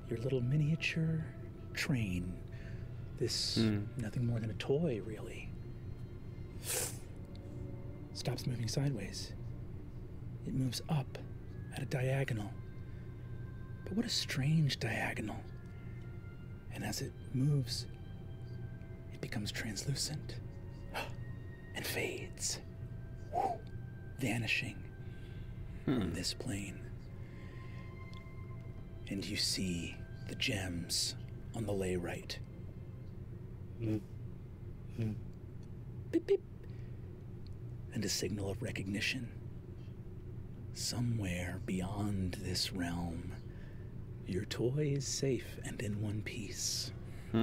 your little miniature train, this nothing more than a toy, really, stops moving sideways. It moves up at a diagonal. But what a strange diagonal. And as it moves, it becomes translucent and fades, vanishing from this plane. And you see the gems on the lay right. Beep, beep. And a signal of recognition. Somewhere beyond this realm, your toy is safe and in one piece. It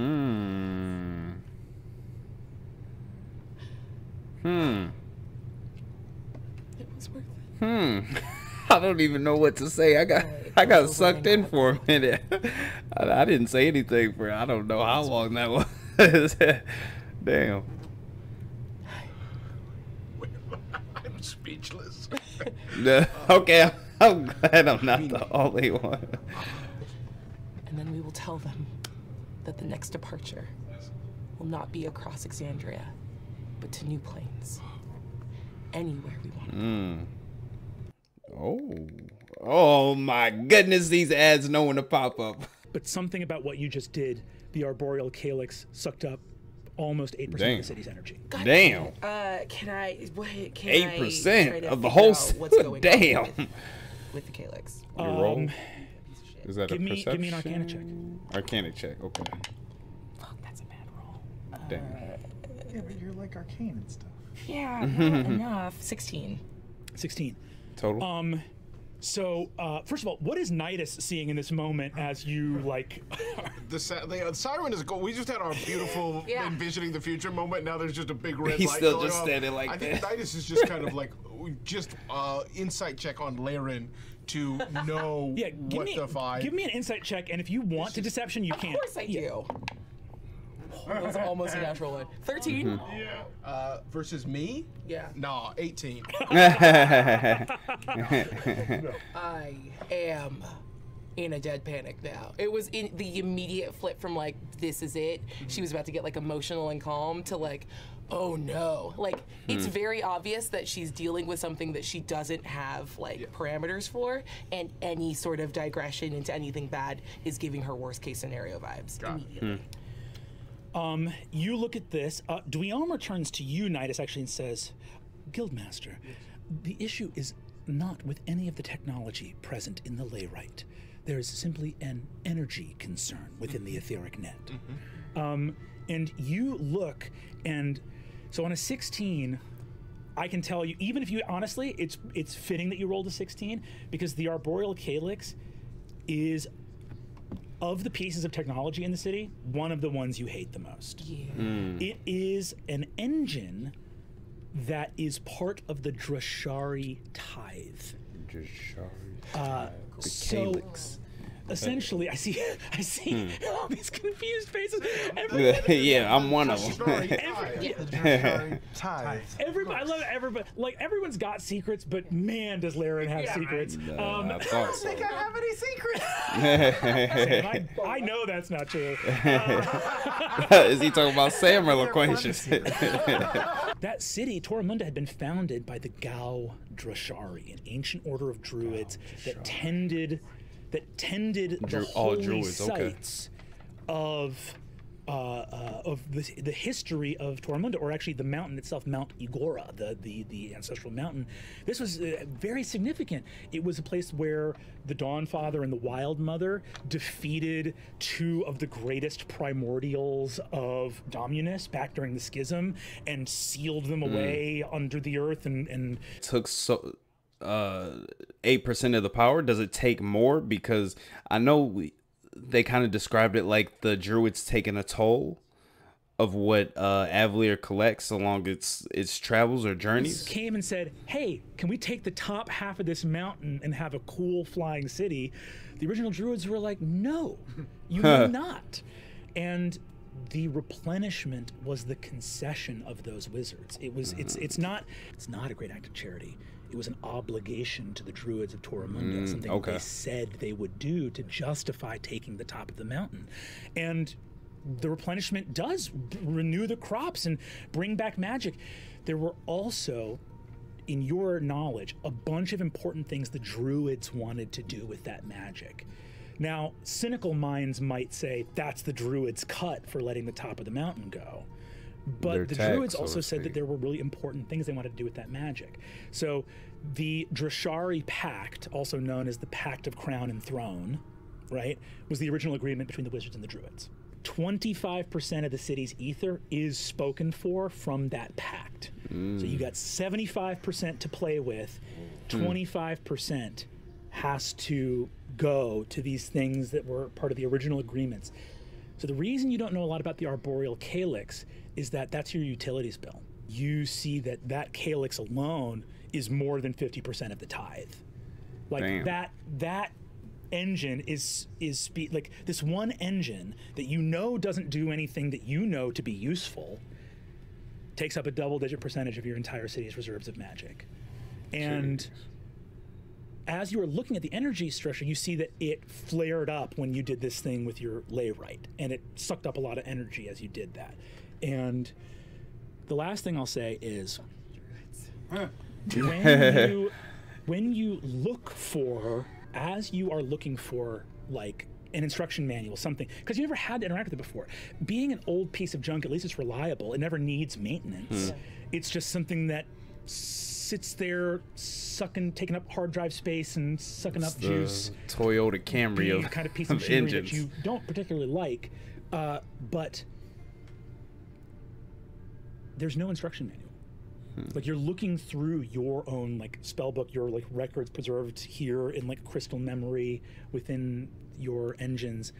was worth it. I don't even know what to say. I got sucked in for a minute. I didn't say anything for I don't know how long that was. Damn. I'm speechless. Okay, I'm glad I'm not the only one. And then we will tell them that the next departure will not be across Exandria, but to new plains. Anywhere we want to go. Oh my goodness, these ads know when to pop up. But something about what you just did, the arboreal calyx sucked up almost 8% of the city's energy. Damn. Can I 8% I of the whole what's going damn. on with the calyx? Your roll? Is that Give a me perception? an Arcana check. Arcana check, okay. Fuck, that's a bad roll. Damn. Yeah, but you're like arcane and stuff. Yeah, not enough. 16. 16. Total? So, first of all, what is Nidus seeing in this moment as you, like... The siren is gold. We just had our beautiful envisioning the future moment. Now there's just a big red He's light still going just off. standing like I think Nidus is just kind of like, just insight check on Laren to know what the vibe. Give me an insight check, and if you want to deception, you can. Of course I do. That was almost a natural one. 13? Versus me? Yeah. Nah, 18. I am in a dead panic now. It was in the immediate flip from like, this is it. She was about to get like emotional and calm to like, oh no. Like, it's very obvious that she's dealing with something that she doesn't have like parameters for, and any sort of digression into anything bad is giving her worst case scenario vibes immediately. You look at this. Dweomer turns to you, Nidus, actually, and says, Guildmaster, the issue is not with any of the technology present in the layrite. There is simply an energy concern within the etheric net. And you look, and so on a 16, I can tell you, even if you, honestly, it's fitting that you rolled a 16, because the arboreal calyx is, of the pieces of technology in the city, one of the ones you hate the most. It is an engine that is part of the Drashari tithe. The calyx. Essentially, I see all these confused faces. Yeah, I'm one of them. Everybody, I love everybody. Like, everyone's got secrets, but man, does Laren have secrets. I thought so. I don't think I have any secrets. I know that's not true. Is he talking about Sam or Loquacious? That city, Tormunda, had been founded by the Gau Drashari, an ancient order of druids that tended the holy sites of the history of Tormunda, or actually the mountain itself, Mount Igora, the ancestral mountain. This was very significant. It was a place where the Dawnfather and the Wild Mother defeated two of the greatest primordials of Dominus back during the Schism and sealed them away under the earth and took 8% of the power. Does it take more? Because I know they kind of described it like the druids taking a toll of what Avalier collects along its travels or journeys. Came and said, hey, can we take the top half of this mountain and have a cool flying city? The original druids were like, no, you will not. And the replenishment was the concession of those wizards. It was it's not a great act of charity. It was an obligation to the druids of Tormunda, something they said they would do to justify taking the top of the mountain. And the replenishment does renew the crops and bring back magic. There were also, in your knowledge, a bunch of important things the druids wanted to do with that magic. Now, cynical minds might say that's the druids' cut for letting the top of the mountain go. But the druids also said that there were really important things they wanted to do with that magic. So the Drashari Pact, also known as the Pact of Crown and Throne, right, was the original agreement between the wizards and the druids. 25% of the city's ether is spoken for from that pact. So you got 75% to play with. 25% has to go to these things that were part of the original agreements. So the reason you don't know a lot about the arboreal calyx is that that's your utilities bill. you see that calyx alone is more than 50% of the tithe. Like Damn. that engine is like this one engine that you know doesn't do anything that you know to be useful, takes up a double-digit percentage of your entire city's reserves of magic. And as you are looking at the energy structure, you see that it flared up when you did this thing with your layrite, and it sucked up a lot of energy as you did that. And the last thing I'll say is, when you look for, as you are looking for, like, an instruction manual, something, because you never had to interact with it before. Being an old piece of junk, at least it's reliable. It never needs maintenance. It's just something that sits there, taking up hard drive space and sucking up juice. Toyota Camry of kind of piece of machinery that you don't particularly like, but there's no instruction manual. Like, you're looking through your own, like, spell book, your, like, records preserved here in, like, crystal memory within your engines.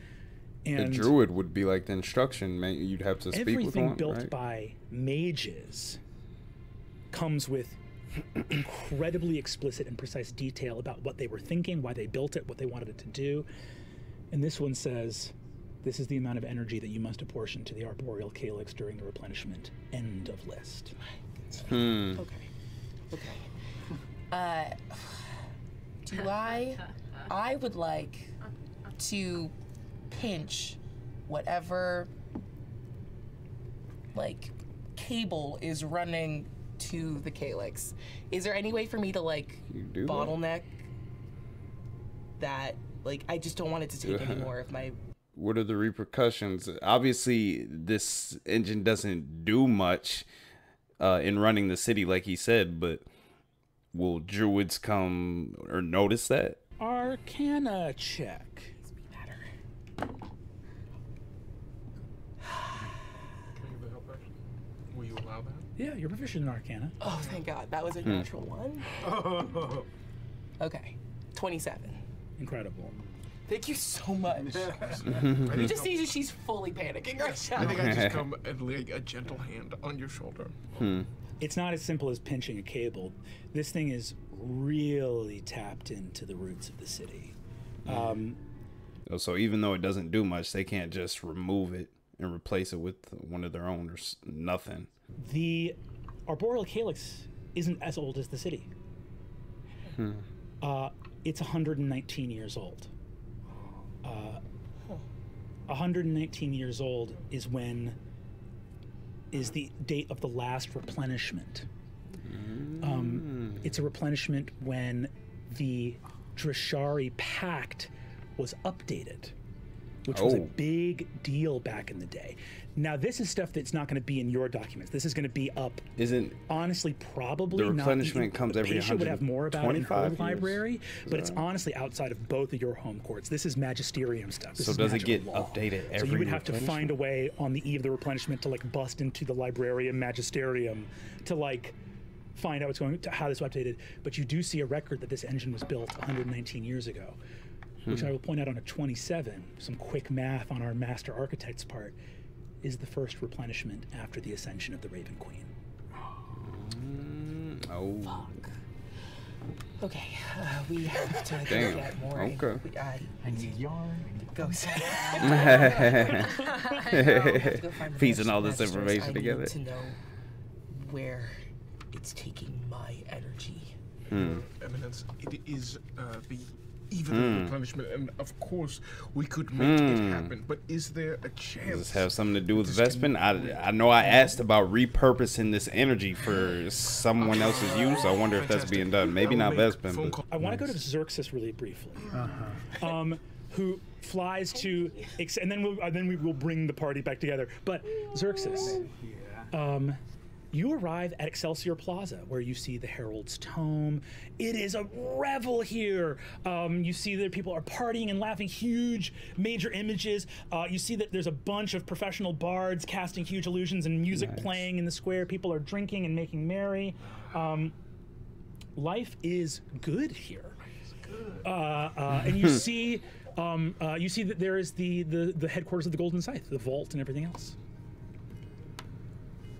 And the druid would be like the instruction, man. You'd have to speak with one, everything built right? by mages comes with incredibly explicit and precise detail about what they were thinking, why they built it, what they wanted it to do. And this one says, this is the amount of energy that you must apportion to the arboreal calyx during the replenishment. End of list. Okay. I would like to pinch whatever, like, cable is running to the calyx. Is there any way for me to, like, bottleneck that? Like, I just don't want it to take any more of my... What are the repercussions? Obviously, this engine doesn't do much in running the city, like he said, but will druids come or notice that? Arcana check. Can I give a help action? Will you allow that? Yeah, you're proficient in Arcana. Oh, thank God. That was a natural one. Okay. 27. Incredible. Thank you so much. You just see that she's fully panicking right now. I think I just come and lay a gentle hand on your shoulder. It's not as simple as pinching a cable. This thing is really tapped into the roots of the city. So even though it doesn't do much, they can't just remove it and replace it with one of their own or nothing. The arboreal calyx isn't as old as the city. It's 119 years old. 119 years old is the date of the last replenishment. It's a replenishment when the Drashari Pact was updated, which was a big deal back in the day. Now, this is stuff that's not going to be in your documents. This is going to be up. Honestly, probably the replenishment not. Comes every 125 would have more about it in her years? library, but it's honestly outside of both of your home courts. This is magisterium stuff. This so is does it get law. updated every? So you would have to find a way on the eve of the replenishment to, like, bust into the librarium magisterium to, like, find out what's going, how this was updated. But you do see a record that this engine was built 119 years ago, which I will point out on a 27. Some quick math on our master architect's part is the first replenishment after the ascension of the Raven Queen. Fuck. Okay, we have to get more. Okay. I need yarn. Go. Piecing all this information I together. need to know where it's taking my energy. Eminence, it is the even replenishment, and of course we could make it happen. But is there a chance? Does this have something to do with Vespin? I know I asked about repurposing this energy for someone else's use. I wonder if that's being done. Maybe not Vespin. But I want to go to Xerxes really briefly, who flies to, and then we will bring the party back together. But Xerxes, you arrive at Excelsior Plaza, where you see the Herald's Tome. It is a revel here. You see that people are partying and laughing, huge major images. You see that there's a bunch of professional bards casting huge illusions and music playing in the square. People are drinking and making merry. Life is good here. And you see that there is the headquarters of the Golden Scythe, the vault and everything else.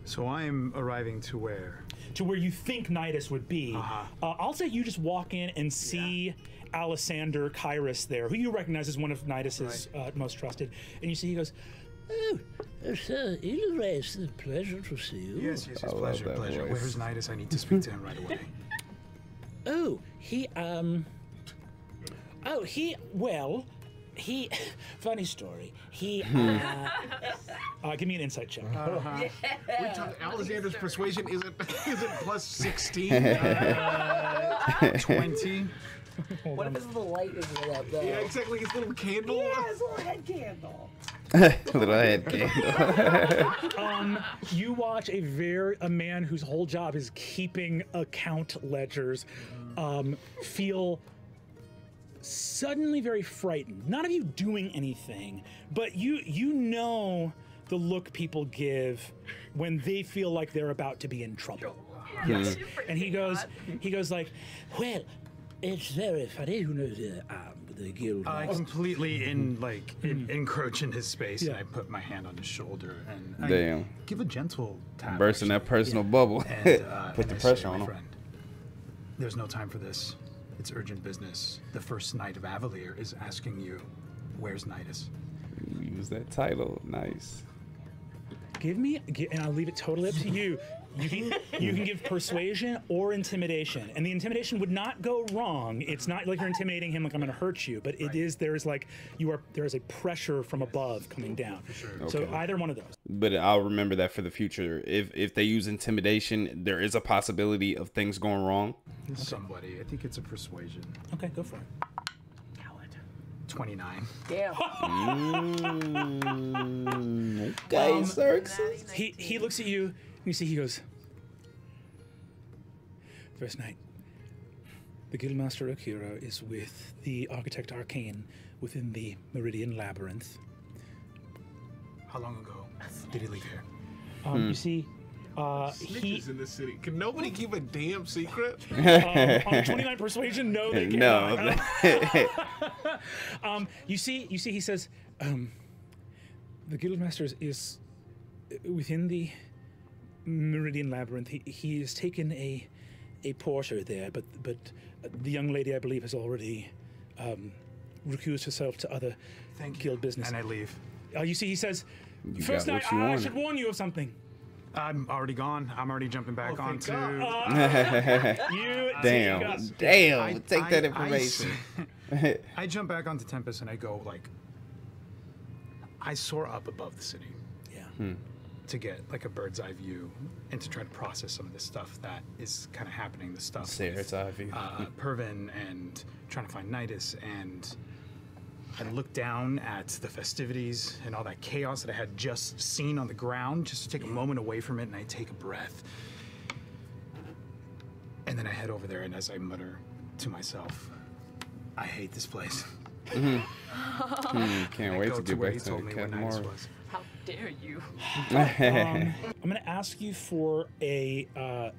So I'm arriving to where? To where you think Nidus would be. I'll say you just walk in and see Alessander Kairos there, who you recognize as one of Nidus's most trusted. And you see he goes, Oh, sir, it's a pleasure to see you. Yes, I love pleasure, that pleasure. voice. Where's Nidus? I need to speak to him right away. Oh, he, funny story. He, give me an insight check. We talked Alexander's persuasion isn't plus 16. 20. What if his little light is lit up though? Yeah, exactly. His little candle. Yeah, his little head candle. Little head candle. You watch a man whose whole job is keeping account ledgers feel suddenly very frightened. Not of you doing anything, but you know the look people give when they feel like they're about to be in trouble. Yes. And he goes like, well, it's very funny, you know, the guild. I completely encroach in his space, and I put my hand on his shoulder, and Damn. I give a gentle tap. Bursting that personal bubble. And, Put the and I pressure say, on my him. friend, there's no time for this. It's urgent business. The first knight of Avalier is asking you, where's Nidus? Use that title. Nice. and I'll leave it totally up to you. You can give persuasion or intimidation, and the intimidation would not go wrong. It's not like you're intimidating him like I'm going to hurt you, but there is a pressure from above coming down. For sure. So Okay. either one of those. But I'll remember that for the future. If they use intimidation, there is a possibility of things going wrong. Somebody. I think it's a persuasion. Okay, go for it. 29. Damn. Okay, Xerxes. He looks at you. You see, he goes, first night, the Guildmaster Akira is with the Architect Arcane within the Meridian Labyrinth. How long ago did he leave here? You see, Snitches in the city. Can nobody keep a damn secret? on 29 persuasion, no, they cannot. No. You see, he says, the Guildmaster is within the Meridian Labyrinth. He has taken a porter there, but the young lady, I believe, has already recused herself to other guild business. And I leave. You see, he says, You first got night, what you I wanted. should warn you of something. I'm already gone. I'm already jumping back onto. Damn. Take that information. I jump back onto Tempest and I go like, I soar up above the city. Yeah. To get like a bird's eye view and to try to process some of this stuff that is kind of happening. The stuff Sarah's eye view. Pervin and trying to find Nidus, and I look down at the festivities and all that chaos that I had just seen on the ground, just to take a moment away from it, and I take a breath. And then I head over there, and as I mutter to myself, I hate this place. Can't wait go to get where back he to told me where Nidus Katamari. was. How dare you? I'm going to ask you for an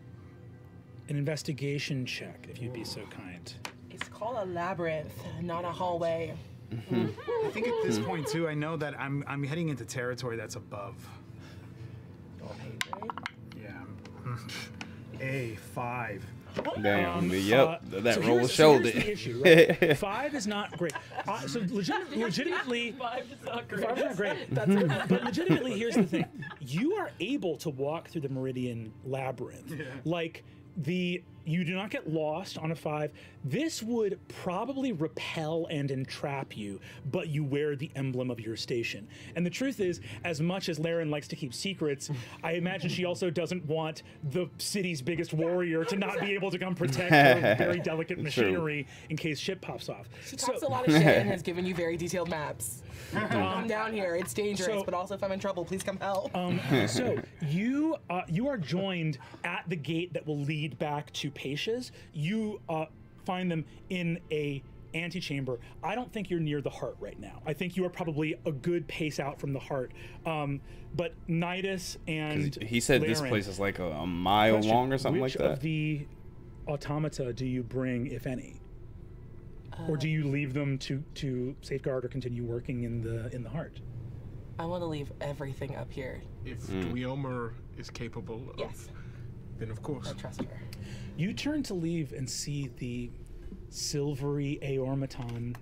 investigation check, if you'd be so kind. It's called a labyrinth, not a hallway. I think at this point too, I know that I'm heading into territory that's above. Yeah. A5. Damn. That So roll here's showed the it. issue, right? 5 is not great. So legitimately, 5 is not great. 5 is not great. But legitimately, here's the thing: you are able to walk through the Meridian Labyrinth, you do not get lost on a 5. This would probably repel and entrap you, but you wear the emblem of your station. And the truth is, as much as Laren likes to keep secrets, I imagine she also doesn't want the city's biggest warrior to not be able to come protect her very delicate machinery in case shit pops off. She talks a lot of shit and has given you very detailed maps. Come down here, it's dangerous, So- but also if I'm in trouble, please come help. So you are joined at the gate that will lead back to Pacia's. You find them in a antechamber. I don't think you're near the heart right now. I think you are probably a good pace out from the heart. But Nidus and He said this Laren, place is like a mile question, long or something like which that. of the automata do you bring, if any? Or do you leave them to safeguard or continue working in the heart? I want to leave everything up here. If Dweomer is capable of, then of course. I trust her. You turn to leave and see the silvery Aormaton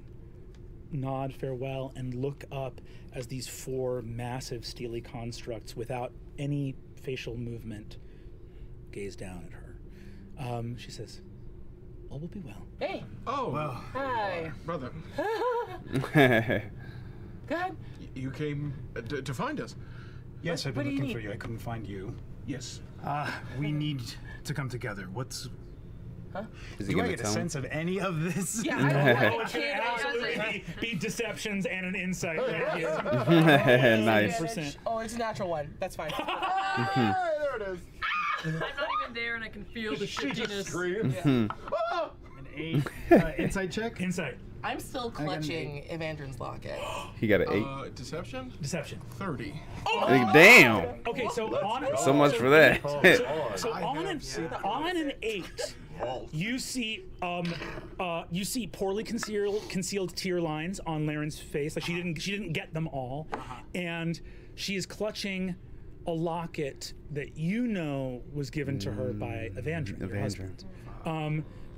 nod farewell and look up as these 4 massive steely constructs without any facial movement gaze down at her. She says, all will be well. Hey. Oh, well. Hi. Brother. Go ahead. You came to find us. Yes, I've what been do you looking for need? you. I couldn't find you. Yes. We need to come together. What's... Is he Do I gonna get a tell him? sense of any of this? Yeah, Oh, it's gonna absolutely be deceptions and an insight right here. Nice. 100%. Oh, it's a natural one. That's fine. There it is. I'm not even there and I can feel the shiftiness. An 8. Insight check? Insight. I'm still clutching Evandrin's locket. He got an 8. Deception? Deception. 30. Damn. Okay, so on So much for that. So on an 8, you see poorly concealed tear lines on Laren's face. Like she didn't get them all, and she is clutching a locket that you know was given to her by Evandrin, your husband.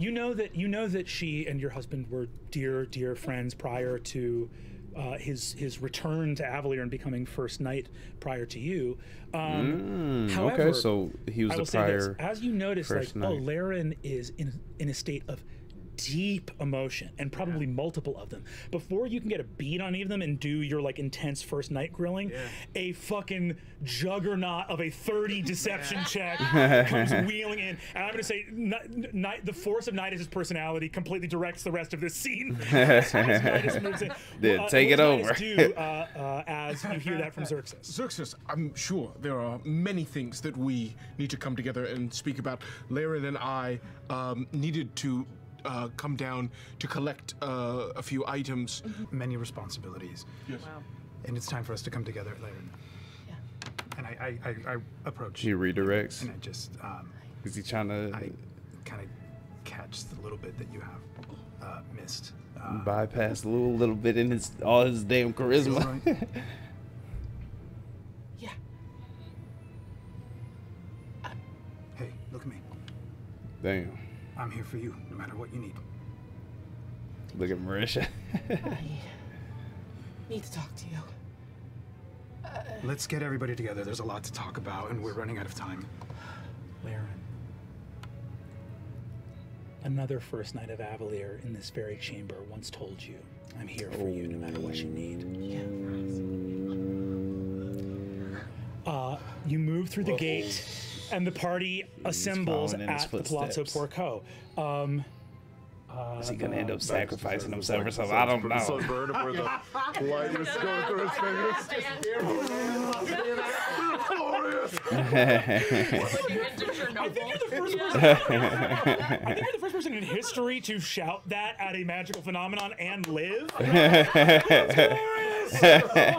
You know that she and your husband were dear friends prior to his return to Avalier and becoming first knight prior to you. However, okay, so he was I the will say this, prior. as you notice, like, first knight. Laren is in a state of deep emotion, and probably multiple of them. Before you can get a beat on any of them and do your like intense first night grilling, a fucking juggernaut of a 30 deception check comes wheeling in. And I'm gonna say, the force of Nidus' personality completely directs the rest of this scene. As Nidus moves in. Take it what does over. Nidus do, as you hear that from Xerxes? Xerxes, I'm sure there are many things that we need to come together and speak about. Laren and I needed to come down to collect a few items. Many responsibilities. Yes. Wow. And it's time for us to come together, Laren. And I approach. He redirects. And I just, Is he trying to I kind of catch the little bit that you have missed. bypass a little bit in all his damn charisma? Right. Yeah. Hey, look at me. Damn. I'm here for you, no matter what you need. Look at Marisha. I need to talk to you. Let's get everybody together. There's a lot to talk about, and we're running out of time. Laren. Another first knight of Avalier in this very chamber once told you, I'm here for you no matter what you need. You move through the gate, and the party assembles following in his at the Palazzo footsteps. Porco. Is he gonna end up sacrificing himself or something? I don't know. Sunburn where the light is going through his fingers. I think you're the first person in history to shout that at a magical phenomenon and live. I'm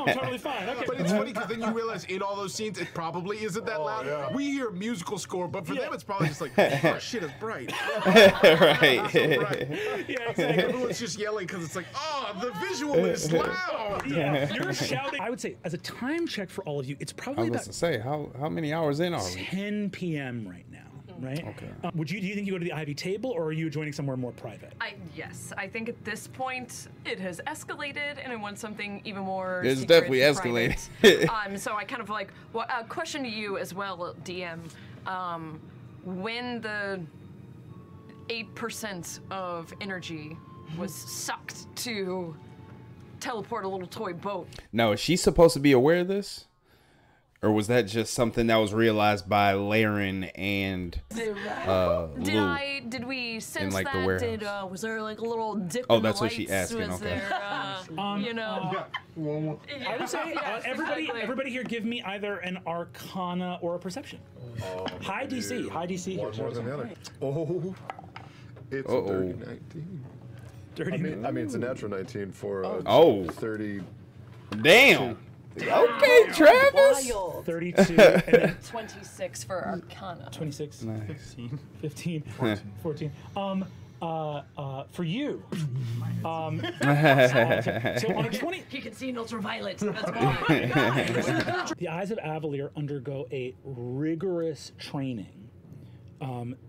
totally fine. Okay. But it's funny because then you realize in all those scenes it probably isn't that loud. yeah. We hear a musical score, but for them it's probably just like, oh shit, it's bright. Right. So bright. Yeah, exactly. Everyone's just yelling because it's like, oh, the visual is loud. Yeah, you're shouting. I would say, as a time check for all of you, it's I probably was about to say, how many hours in are we? 10 p.m. right now, right? Okay. Do you think you go to the Ivy table, or are you joining somewhere more private? Yes, I think at this point it has escalated, and I want something even more. It's secret definitely and escalated. private. So I kind of like. Well, a question to you as well, DM. When the 8% of energy was sucked to teleport a little toy boat. Now, is she supposed to be aware of this? Or was that just something that was realized by Laren and Lou? Did we sense like, the that? warehouse. Was there like a little dip Oh, in the that's what she lights? asking, Was okay. there, you know? I would say Yes, everybody, exactly. everybody here, give me either an Arcana or a Perception. High DC, high DC here. One more than the other. Oh, it's a dirty 19. Dirty. I mean, it's a natural 19 for a Oh. 30. Damn. Okay, Travis. Wild. 32, and then 26 for Arcana. 26, Nice. 15, 14. for you. So on a 20, You can see ultraviolet. That's why. the Eyes of Avalier undergo a rigorous training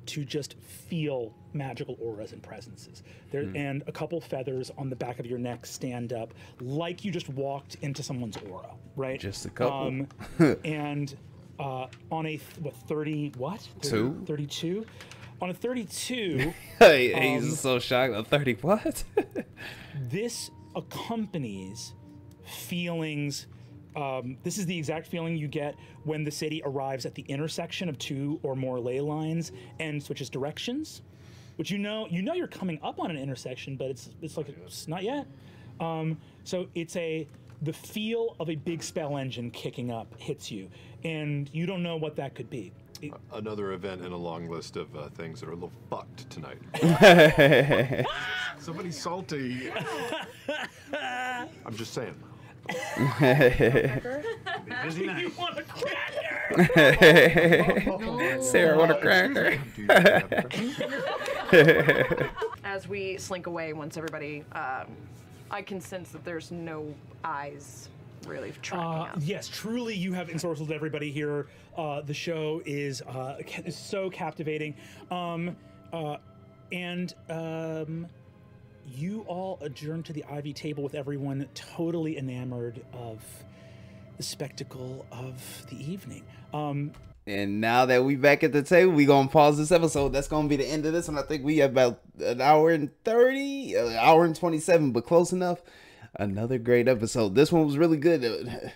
to just feel magical auras and presences. There, and a couple feathers on the back of your neck stand up like you just walked into someone's aura, right? Just a couple. And on a 32? On a 32, he's so shocked. A 30 what? this accompanies feelings. This is the exact feeling you get when the city arrives at the intersection of two or more ley lines and switches directions. Which you know you're coming up on an intersection, but it's like it's not yet. So it's the feel of a big spell engine kicking up hits you, and you don't know what that could be. Another event in a long list of things that are a little fucked tonight. Somebody's salty. I'm just saying. Busy night. You want a cracker? Sarah, want a cracker? As we slink away, once everybody, I can sense that there's no eyes really tracking us. Yes, truly, you have ensorcelled everybody here. The show is so captivating, and you all adjourn to the Ivy table with everyone totally enamored of the spectacle of the evening. And now that we back at the table, we gonna pause this episode. That's gonna be the end of this one. I think we have about an hour and 30, an hour and 27, but close enough. Another great episode. This one was really good.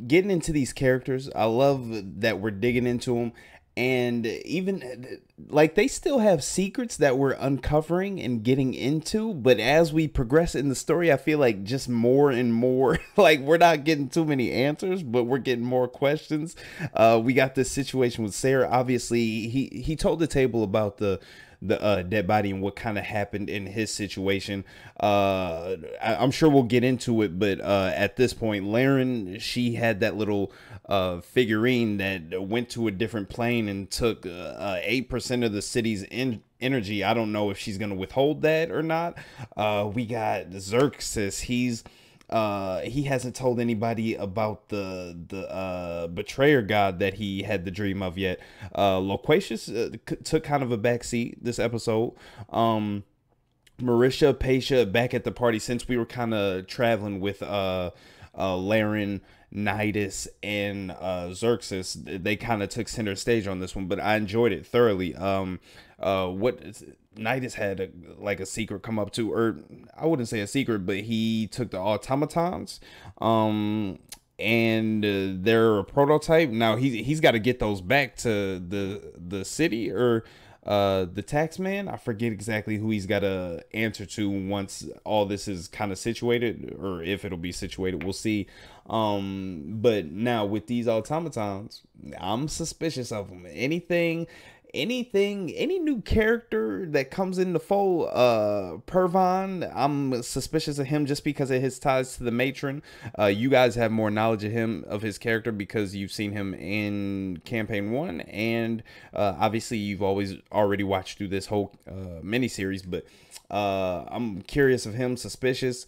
Getting into these characters, I love that we're digging into them. And even like they still have secrets that we're uncovering and getting into, but as we progress in the story, I feel like just more and more, like we're not getting too many answers, but we're getting more questions. We got this situation with Sarah. Obviously, he told the table about the dead body and what kind of happened in his situation. I'm sure we'll get into it, but at this point, Laren, she had that little figurine that went to a different plane and took 8% of the city's energy. I don't know if she's going to withhold that or not. We got Xerxes. He hasn't told anybody about the betrayer god that he had the dream of yet. Loquacious took kind of a backseat this episode. Marisha, Paisha back at the party since we were kind of traveling with Laren, Nidus, and Xerxes. They kind of took center stage on this one, but I enjoyed it thoroughly. Nidus had a secret come up to, or I wouldn't say a secret, but he took the automatons, and they're a prototype. Now he's got to get those back to the city or the tax man. I forget exactly who he's got to answer to once all this is kind of situated, or if it'll be situated, we'll see. But now with these automatons, I'm suspicious of them. Any new character that comes in the fold, Pervon, I'm suspicious of him just because of his ties to the matron. You guys have more knowledge of his character because you've seen him in campaign 1, and obviously you've already watched through this whole miniseries, but I'm curious of him, suspicious.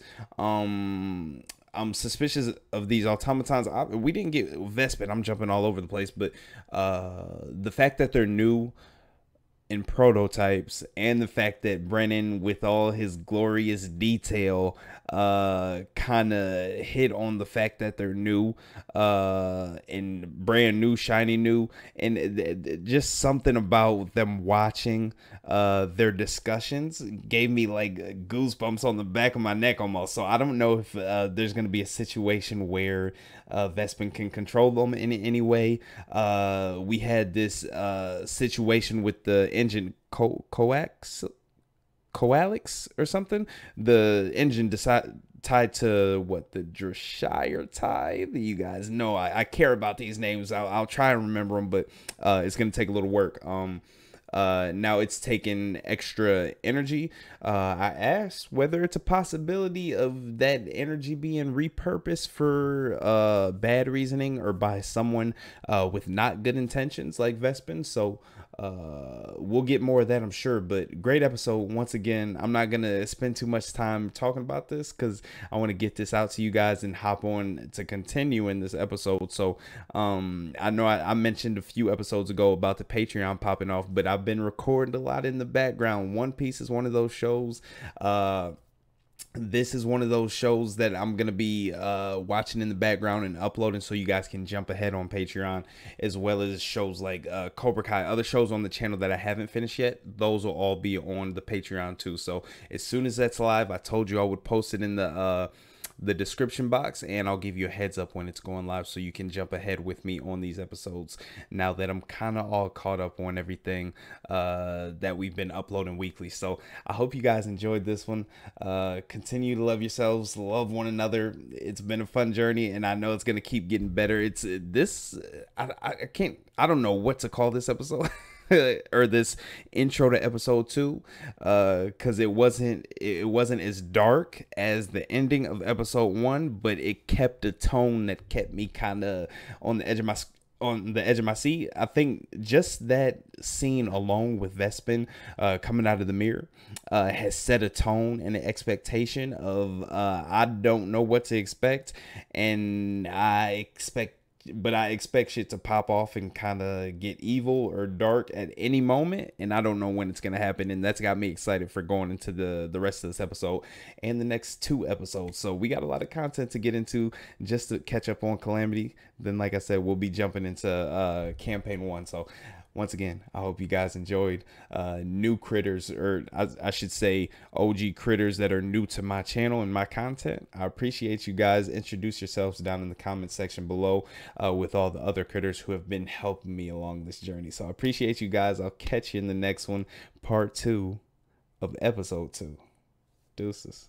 I'm suspicious of these automatons. We didn't get Vespin. I'm jumping all over the place, but the fact that they're new in prototypes, and the fact that Brennan, with all his glorious detail, kind of hit on the fact that they're new, and brand new, shiny new, and just something about them watching their discussions gave me like goosebumps on the back of my neck almost. So I don't know if there's going to be a situation where Vespin can control them in any way. We had this situation with the engine coax or something. The engine tied to what, the Dreshire tie. You guys know I care about these names. I'll try and remember them, but it's gonna take a little work. Now it's taken extra energy. I asked whether it's a possibility of that energy being repurposed for bad reasoning or by someone with not good intentions like Vespin. So we'll get more of that, I'm sure. But great episode once again. I'm not gonna spend too much time talking about this because I want to get this out to you guys and hop on to continue in this episode. So I know I mentioned a few episodes ago about the Patreon popping off, but I've been recording a lot in the background. One Piece is one of those shows. This is one of those shows that I'm going to be watching in the background and uploading so you guys can jump ahead on Patreon, as well as shows like Cobra Kai, other shows on the channel that I haven't finished yet. Those will all be on the Patreon too. So as soon as that's live, I told you I would post it in the description box, and I'll give you a heads up when it's going live so you can jump ahead with me on these episodes now that I'm kind of all caught up on everything that we've been uploading weekly. So I hope you guys enjoyed this one. Continue to love yourselves, love one another. It's been a fun journey, and I know it's gonna keep getting better. It's this I don't know what to call this episode. Or this intro to episode 2, because it wasn't as dark as the ending of episode 1, but it kept a tone that kept me kind of on the edge of my seat. I think just that scene alone with Vespin coming out of the mirror has set a tone and an expectation of I don't know what to expect, and I expect shit to pop off and kind of get evil or dark at any moment, and I don't know when it's gonna happen, and that's got me excited for going into the rest of this episode and the next 2 episodes. So we got a lot of content to get into just to catch up on Calamity. Then, like I said, we'll be jumping into campaign 1. So once again, I hope you guys enjoyed. New critters, or I should say OG critters that are new to my channel and my content, I appreciate you guys. Introduce yourselves down in the comment section below with all the other critters who have been helping me along this journey. So I appreciate you guys. I'll catch you in the next one, part 2 of episode 2. Deuces.